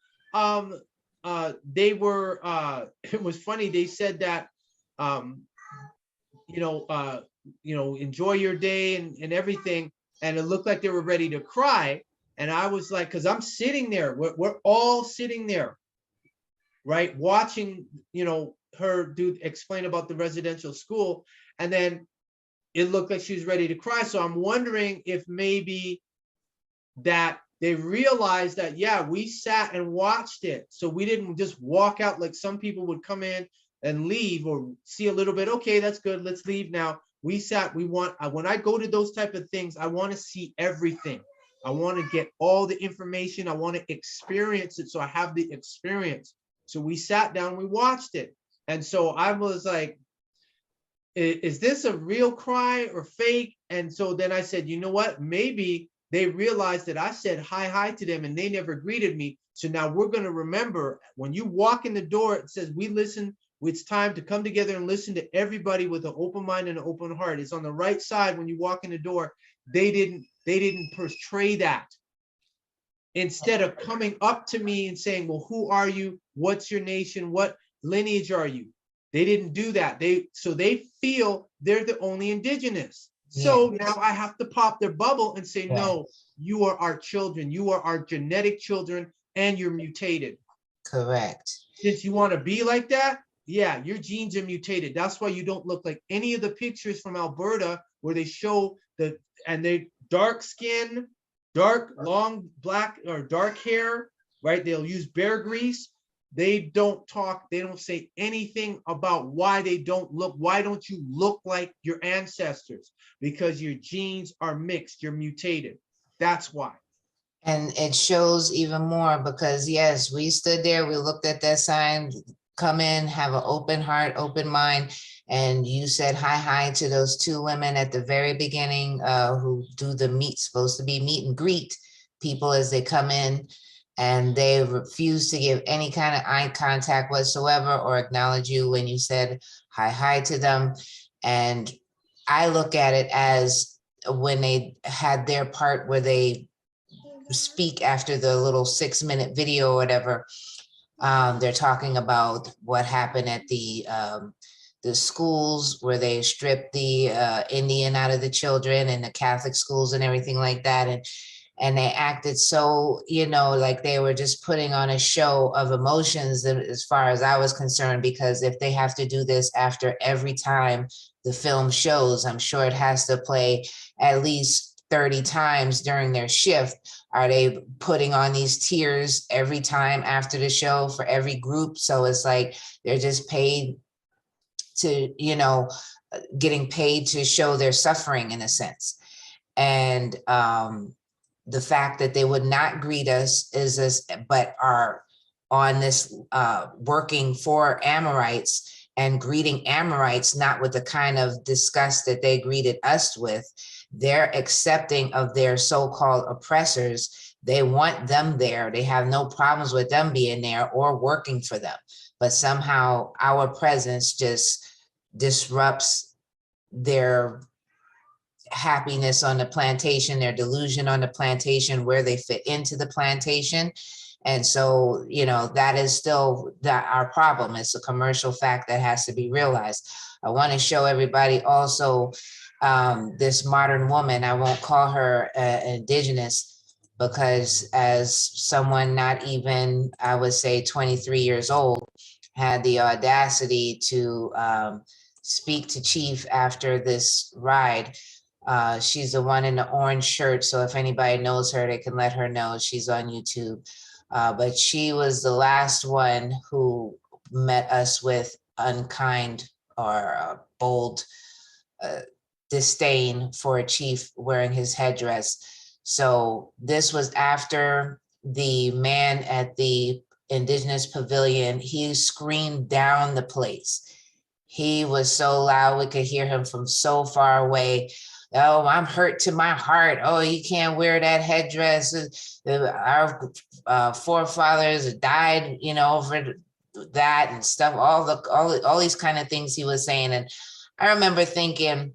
they were, it was funny. They said that, you know, enjoy your day and everything. And it looked like they were ready to cry. And I was like, because I'm sitting there, we're all sitting there, right? Watching, you know, her explain about the residential school. And then it looked like she was ready to cry. So I'm wondering if maybe that they realized that, yeah, we sat and watched it. So we didn't just walk out like some people would come in and leave or see a little bit. Okay, that's good. Let's leave now. We sat, when I go to those type of things, I want to see everything. I want to get all the information. I want to experience it. So I have the experience. So we sat down, we watched it. And so I was like, is this a real cry or fake? And so then I said, you know what? Maybe they realized that I said hi to them and they never greeted me. So now we're going to remember when you walk in the door, it says we listen. It's time to come together and listen to everybody with an open mind and an open heart. It's on the right side when you walk in the door. They didn't portray that. Instead of coming up to me and saying, well, who are you? What's your nation? What lineage are you? They didn't do that. So they feel they're the only indigenous. So now I have to pop their bubble and say, no, you are our children. You are our genetic children and you're mutated. Correct. Since you want to be like that, yeah, your genes are mutated. That's why you don't look like any of the pictures from Alberta where they show they dark skin, dark, long, black or dark hair, right? They'll use bear grease. They don't talk, they don't say anything about why they don't look, why don't you look like your ancestors? Because your genes are mixed, you're mutated. That's why. And it shows even more because yes, we stood there, we looked at that sign, come in, have an open heart, open mind. And you said hi to those two women at the very beginning who do the supposed to be meet and greet people as they come in. And they refused to give any kind of eye contact whatsoever or acknowledge you when you said hi to them. And I look at it as when they had their part where they speak after the little 6-minute video or whatever, they're talking about what happened at the schools where they stripped the Indian out of the children and the Catholic schools and everything like that. And they acted so, you know, like they were just putting on a show of emotions as far as I was concerned, because if they have to do this after every time the film shows, I'm sure it has to play at least 30 times during their shift. Are they putting on these tears every time after the show for every group? So it's like they're just paid to, you know, getting paid to show their suffering in a sense. And the fact that they would not greet us but are on this working for Amorites and greeting Amorites, not with the kind of disgust that they greeted us with. They're accepting of their so-called oppressors. They want them there. They have no problems with them being there or working for them. But somehow our presence just disrupts their happiness on the plantation, their delusion on the plantation, where they fit into the plantation. And so, you know, that is still our problem. It's a commercial fact that has to be realized. I want to show everybody also this modern woman. I won't call her indigenous, because as someone not even, I would say 23 years old, had the audacity to speak to Chief after this ride. She's the one in the orange shirt. So if anybody knows her, they can let her know. She's on YouTube. But she was the last one who met us with unkind or bold disdain for a chief wearing his headdress. So this was after the man at the Indigenous Pavilion. He screamed down the place. He was so loud, we could hear him from so far away. Oh, I'm hurt to my heart. Oh, you can't wear that headdress. Our forefathers died, you know, over that and stuff. All these kind of things he was saying. And I remember thinking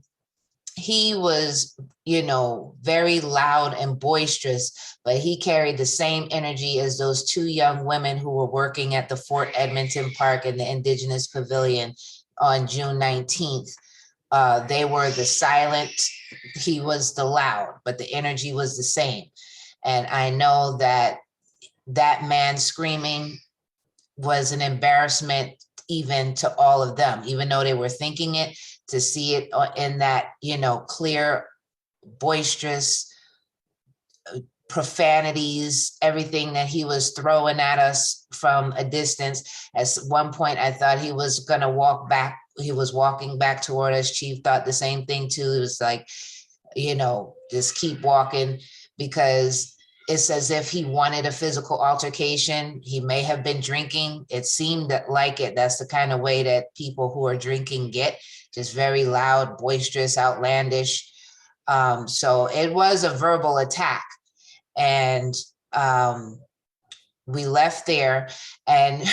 he was, you know, very loud and boisterous, but he carried the same energy as those two young women who were working at the Fort Edmonton Park and the Indigenous Pavilion on June 19th. They were the silent, he was the loud, but the energy was the same. And I know that that man screaming was an embarrassment even to all of them, even though they were thinking it, to see it in that, you know, clear, boisterous profanities, everything that he was throwing at us from a distance. At one point, I thought he was going to walk back. He was walking back toward us. Chief thought the same thing too. It was like, you know, just keep walking, because it's as if he wanted a physical altercation. He may have been drinking. It seemed like it. That's the kind of way that people who are drinking get, just very loud, boisterous, outlandish. So it was a verbal attack. And we left there, and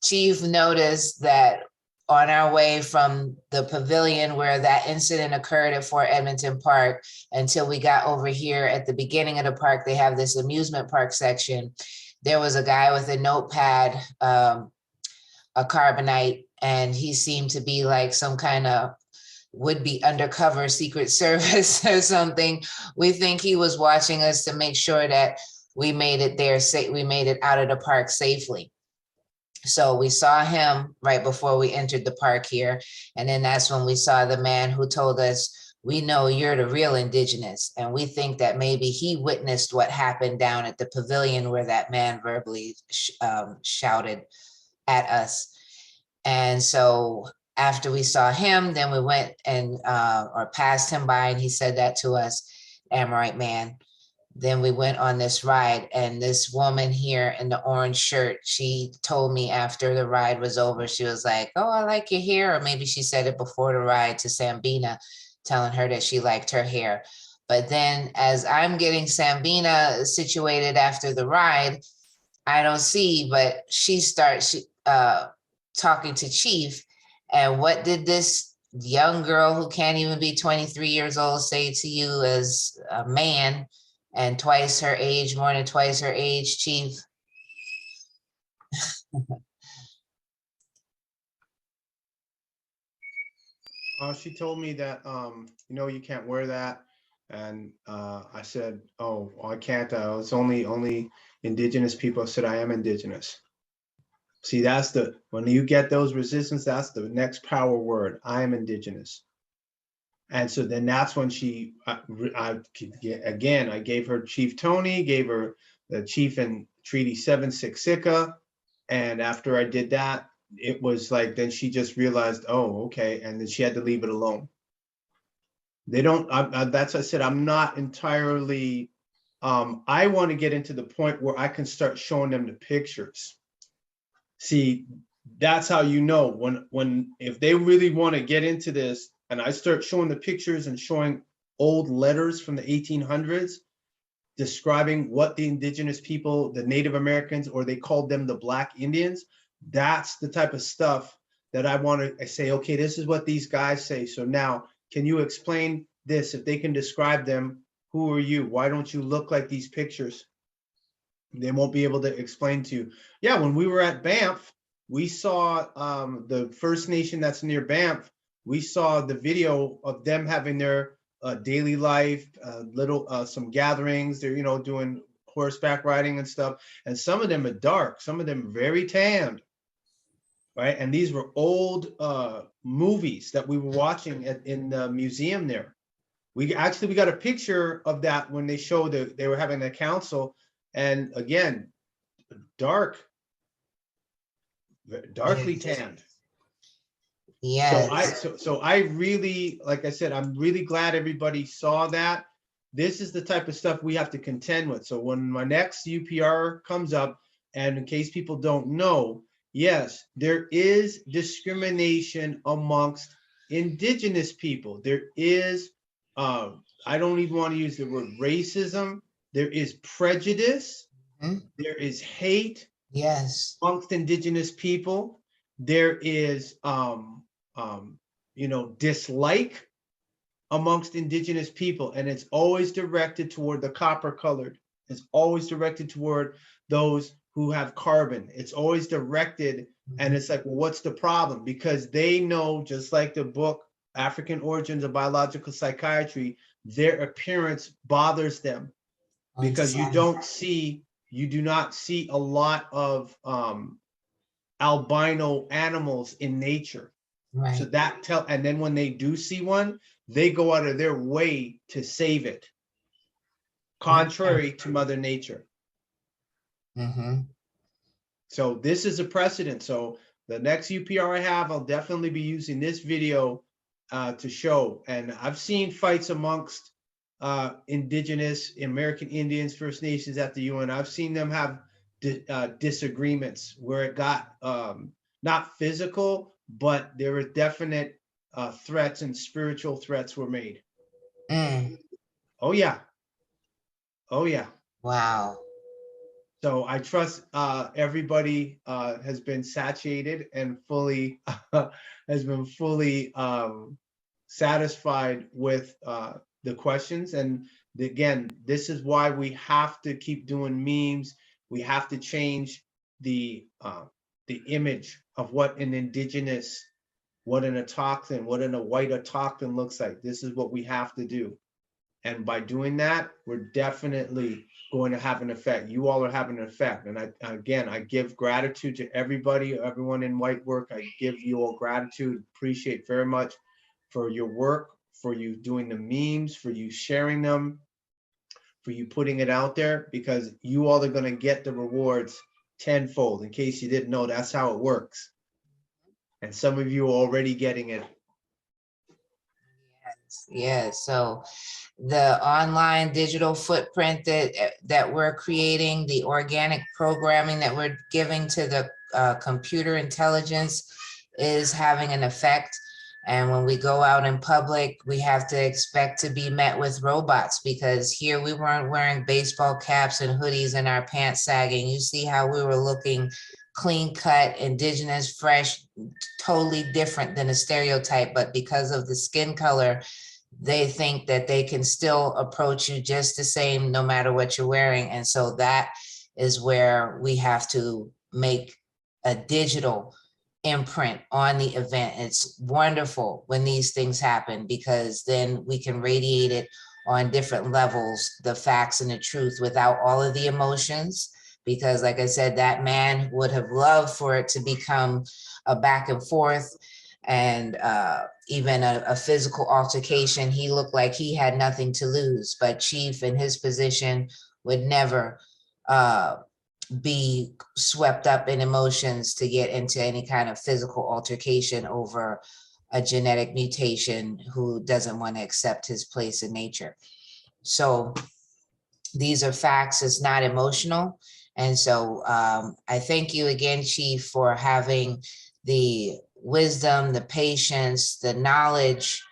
Chief noticed that on our way from the pavilion where that incident occurred at Fort Edmonton Park until we got over here at the beginning of the park, they have this amusement park section. There was a guy with a notepad, a carbonite, and he seemed to be like some kind of would-be undercover Secret Service or something. We think he was watching us to make sure that we made it there, we made it out of the park safely. So we saw him right before we entered the park here. And then that's when we saw the man who told us, we know you're the real Indigenous. And we think that maybe he witnessed what happened down at the pavilion where that man verbally shouted at us. And so after we saw him, then we went and or passed him by, and he said that to us, Amorite man. Then we went on this ride, and this woman here in the orange shirt, she told me after the ride was over, she was like, oh, I like your hair. Or maybe she said it before the ride to Sambina, telling her that she liked her hair. But then as I'm getting Sambina situated after the ride, I don't see, but she starts talking to Chief. And what did this young girl who can't even be 23 years old say to you as a man and twice her age, more than twice her age, Chief? She told me that, you know, you can't wear that. And I said, oh, I can't. It's only Indigenous people. I said, I am Indigenous. See, that's when you get those resistance, that's the next power word. I am Indigenous. And so then that's when I gave her Chief Tony, gave her the Chief in Treaty 7-6 And after I did that, it was like, then she just realized, oh, okay. And then she had to leave it alone. They don't, that's, I said, I'm not entirely, I want to get into the point where I can start showing them the pictures. See, that's how you know when if they really want to get into this, and I start showing the pictures and showing old letters from the 1800s describing what the indigenous people, the Native Americans, or they called them the Black Indians, that's the type of stuff that I want to say, okay, this is what these guys say. So now, can you explain this? If they can describe them, who are you? Why don't you look like these pictures? They won't be able to explain to you. Yeah, when we were at Banff, we saw the First Nation that's near Banff. We saw the video of them having their daily life, some gatherings. They're, you know, doing horseback riding and stuff. And some of them are dark, some of them very tanned, right? And these were old movies that we were watching in the museum there. We got a picture of that when they showed that they were having a council. And again, darkly tanned. Yeah. So I really, like I said, I'm really glad everybody saw that. This is the type of stuff we have to contend with. So when my next UPR comes up, and in case people don't know, yes, there is discrimination amongst indigenous people. There is, I don't even want to use the word racism. There is prejudice. There is hate. Yes. Amongst indigenous people. There is, dislike amongst indigenous people, and it's always directed toward the copper colored. It's always directed toward those who have carbon. It's always directed, and it's like, well, what's the problem? Because they know, just like the book African Origins of Biological Psychiatry, their appearance bothers them because you do not see a lot of albino animals in nature. Right. So and then when they do see one, they go out of their way to save it, contrary to Mother Nature. So this is a precedent. So the next UPR I have, I'll definitely be using this video to show. And I've seen fights amongst indigenous American Indians, First Nations at the UN. I've seen them have disagreements where it got not physical, but there were definite threats, and spiritual threats were made. Oh yeah. Oh yeah. Wow. So I trust everybody has been satiated and fully satisfied with the questions. And again, this is why we have to keep doing memes. We have to change the image of what an indigenous, what an autochthon, what a white autochthon looks like. This is what we have to do. And by doing that, we're definitely going to have an effect. You all are having an effect. And I give gratitude to everybody, everyone in White Work. I give you all gratitude, appreciate very much for your work, for you doing the memes, for you sharing them, for you putting it out there, because you all are going to get the rewards tenfold. In case you didn't know, that's how it works. And some of you are already getting it. Yes. So the online digital footprint that we're creating, the organic programming that we're giving to the computer intelligence is having an effect. And when we go out in public, we have to expect to be met with robots, because here we weren't wearing baseball caps and hoodies and our pants sagging. You see how we were looking clean cut, indigenous, fresh, totally different than a stereotype. But because of the skin color, they think that they can still approach you just the same no matter what you're wearing. And so that is where we have to make a digital imprint on the event. It's wonderful when these things happen, because then we can radiate it on different levels, the facts and the truth, without all of the emotions. Because like I said, that man would have loved for it to become a back and forth, and even a physical altercation. He looked like he had nothing to lose, but Chief in his position would never be swept up in emotions to get into any kind of physical altercation over a genetic mutation who doesn't want to accept his place in nature. So these are facts, it's not emotional. And so I thank you again, Chief, for having the wisdom, the patience, the knowledge,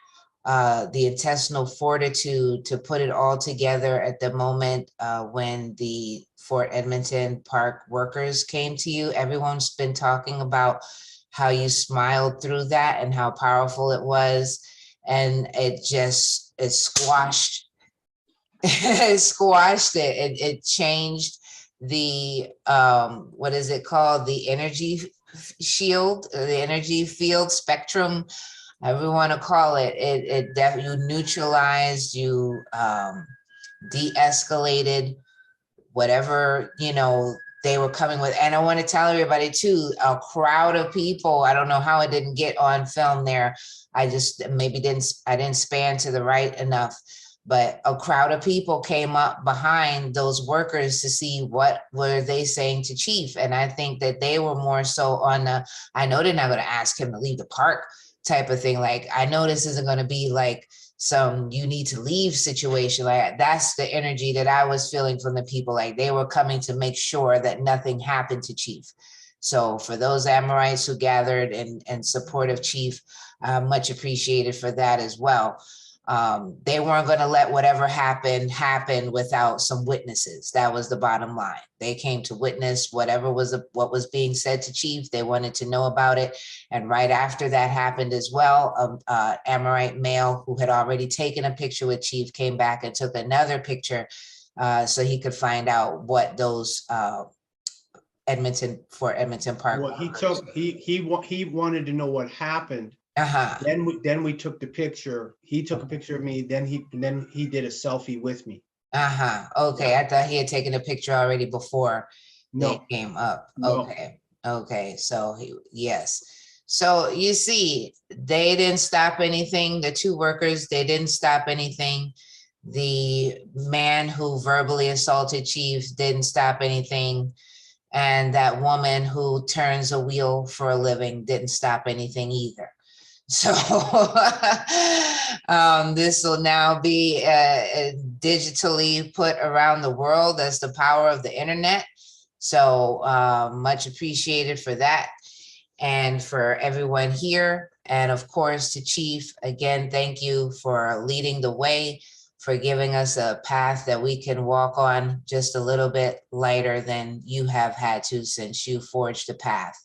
the intestinal fortitude to put it all together at the moment when the Fort Edmonton Park workers came to you. Everyone's been talking about how you smiled through that and how powerful it was. And it squashed, it squashed it. It changed the, what is it called? The energy shield, the energy field spectrum, however you want to call it. It definitely neutralized, you de-escalated whatever, you know, they were coming with. And I want to tell everybody too, a crowd of people, I don't know how it didn't get on film there. I just I didn't span to the right enough, but a crowd of people came up behind those workers to see what were they saying to Chief. And I think that they were more so on the, I know they're not going to ask him to leave the park type of thing. Like, I know this isn't going to be like some you need to leave situation. Like, that's the energy that I was feeling from the people. Like, they were coming to make sure that nothing happened to Chief. So for those Amorites who gathered in support of Chief, much appreciated for that as well. They weren't going to let whatever happen without some witnesses. That was the bottom line. They came to witness whatever was what was being said to Chief. They wanted to know about it. And right after that happened as well, Amorite male who had already taken a picture with Chief came back and took another picture so he could find out what those Edmonton Park. Well, he wanted to know what happened. Then we took the picture. He took a picture of me. Then he did a selfie with me. Okay, I thought he had taken a picture already before they came up. No. Okay. So yes. So you see, they didn't stop anything. The two workers, they didn't stop anything. The man who verbally assaulted Chief didn't stop anything. And that woman who turns a wheel for a living didn't stop anything either. So this will now be digitally put around the world. That's the power of the internet. So much appreciated for that and for everyone here. And of course to Chief, again, thank you for leading the way, for giving us a path that we can walk on just a little bit lighter than you have had to since you forged the path.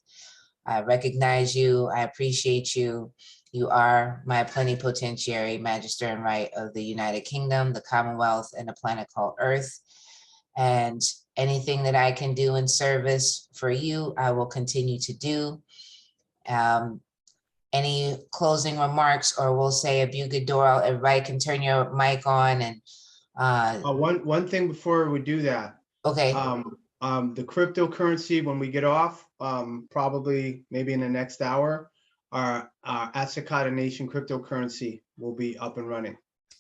I recognize you. I appreciate you. You are my plenipotentiary, magister and right of the United Kingdom, the Commonwealth, and the planet called Earth. And anything that I can do in service for you, I will continue to do. Any closing remarks, or we'll say a bugador, everybody can turn your mic on. And one thing before we do that. Okay. The cryptocurrency, when we get off, probably maybe in the next hour, our Asakata Nation cryptocurrency will be up and running.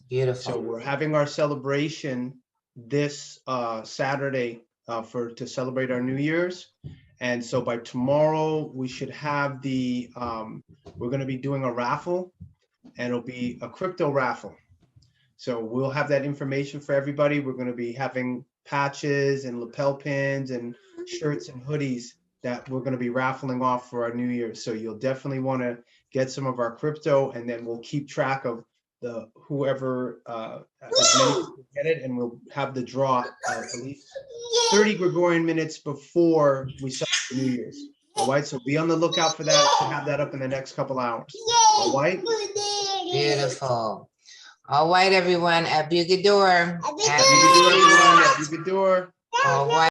Beautiful. So we're having our celebration this Saturday to celebrate our New Year's. And so by tomorrow, we should have the, we're going to be doing a raffle, and it'll be a crypto raffle. So we'll have that information for everybody. We're going to be having patches and lapel pins and shirts and hoodies that we're going to be raffling off for our New Year's. So you'll definitely want to get some of our crypto, and then we'll keep track of whoever as many people get it, and we'll have the draw at least 30 Gregorian minutes before we celebrate New Year's. All right, so be on the lookout for that, to have that up in the next couple hours. All right. Beautiful. All right, everyone, at Bugador. At Bugador. All right.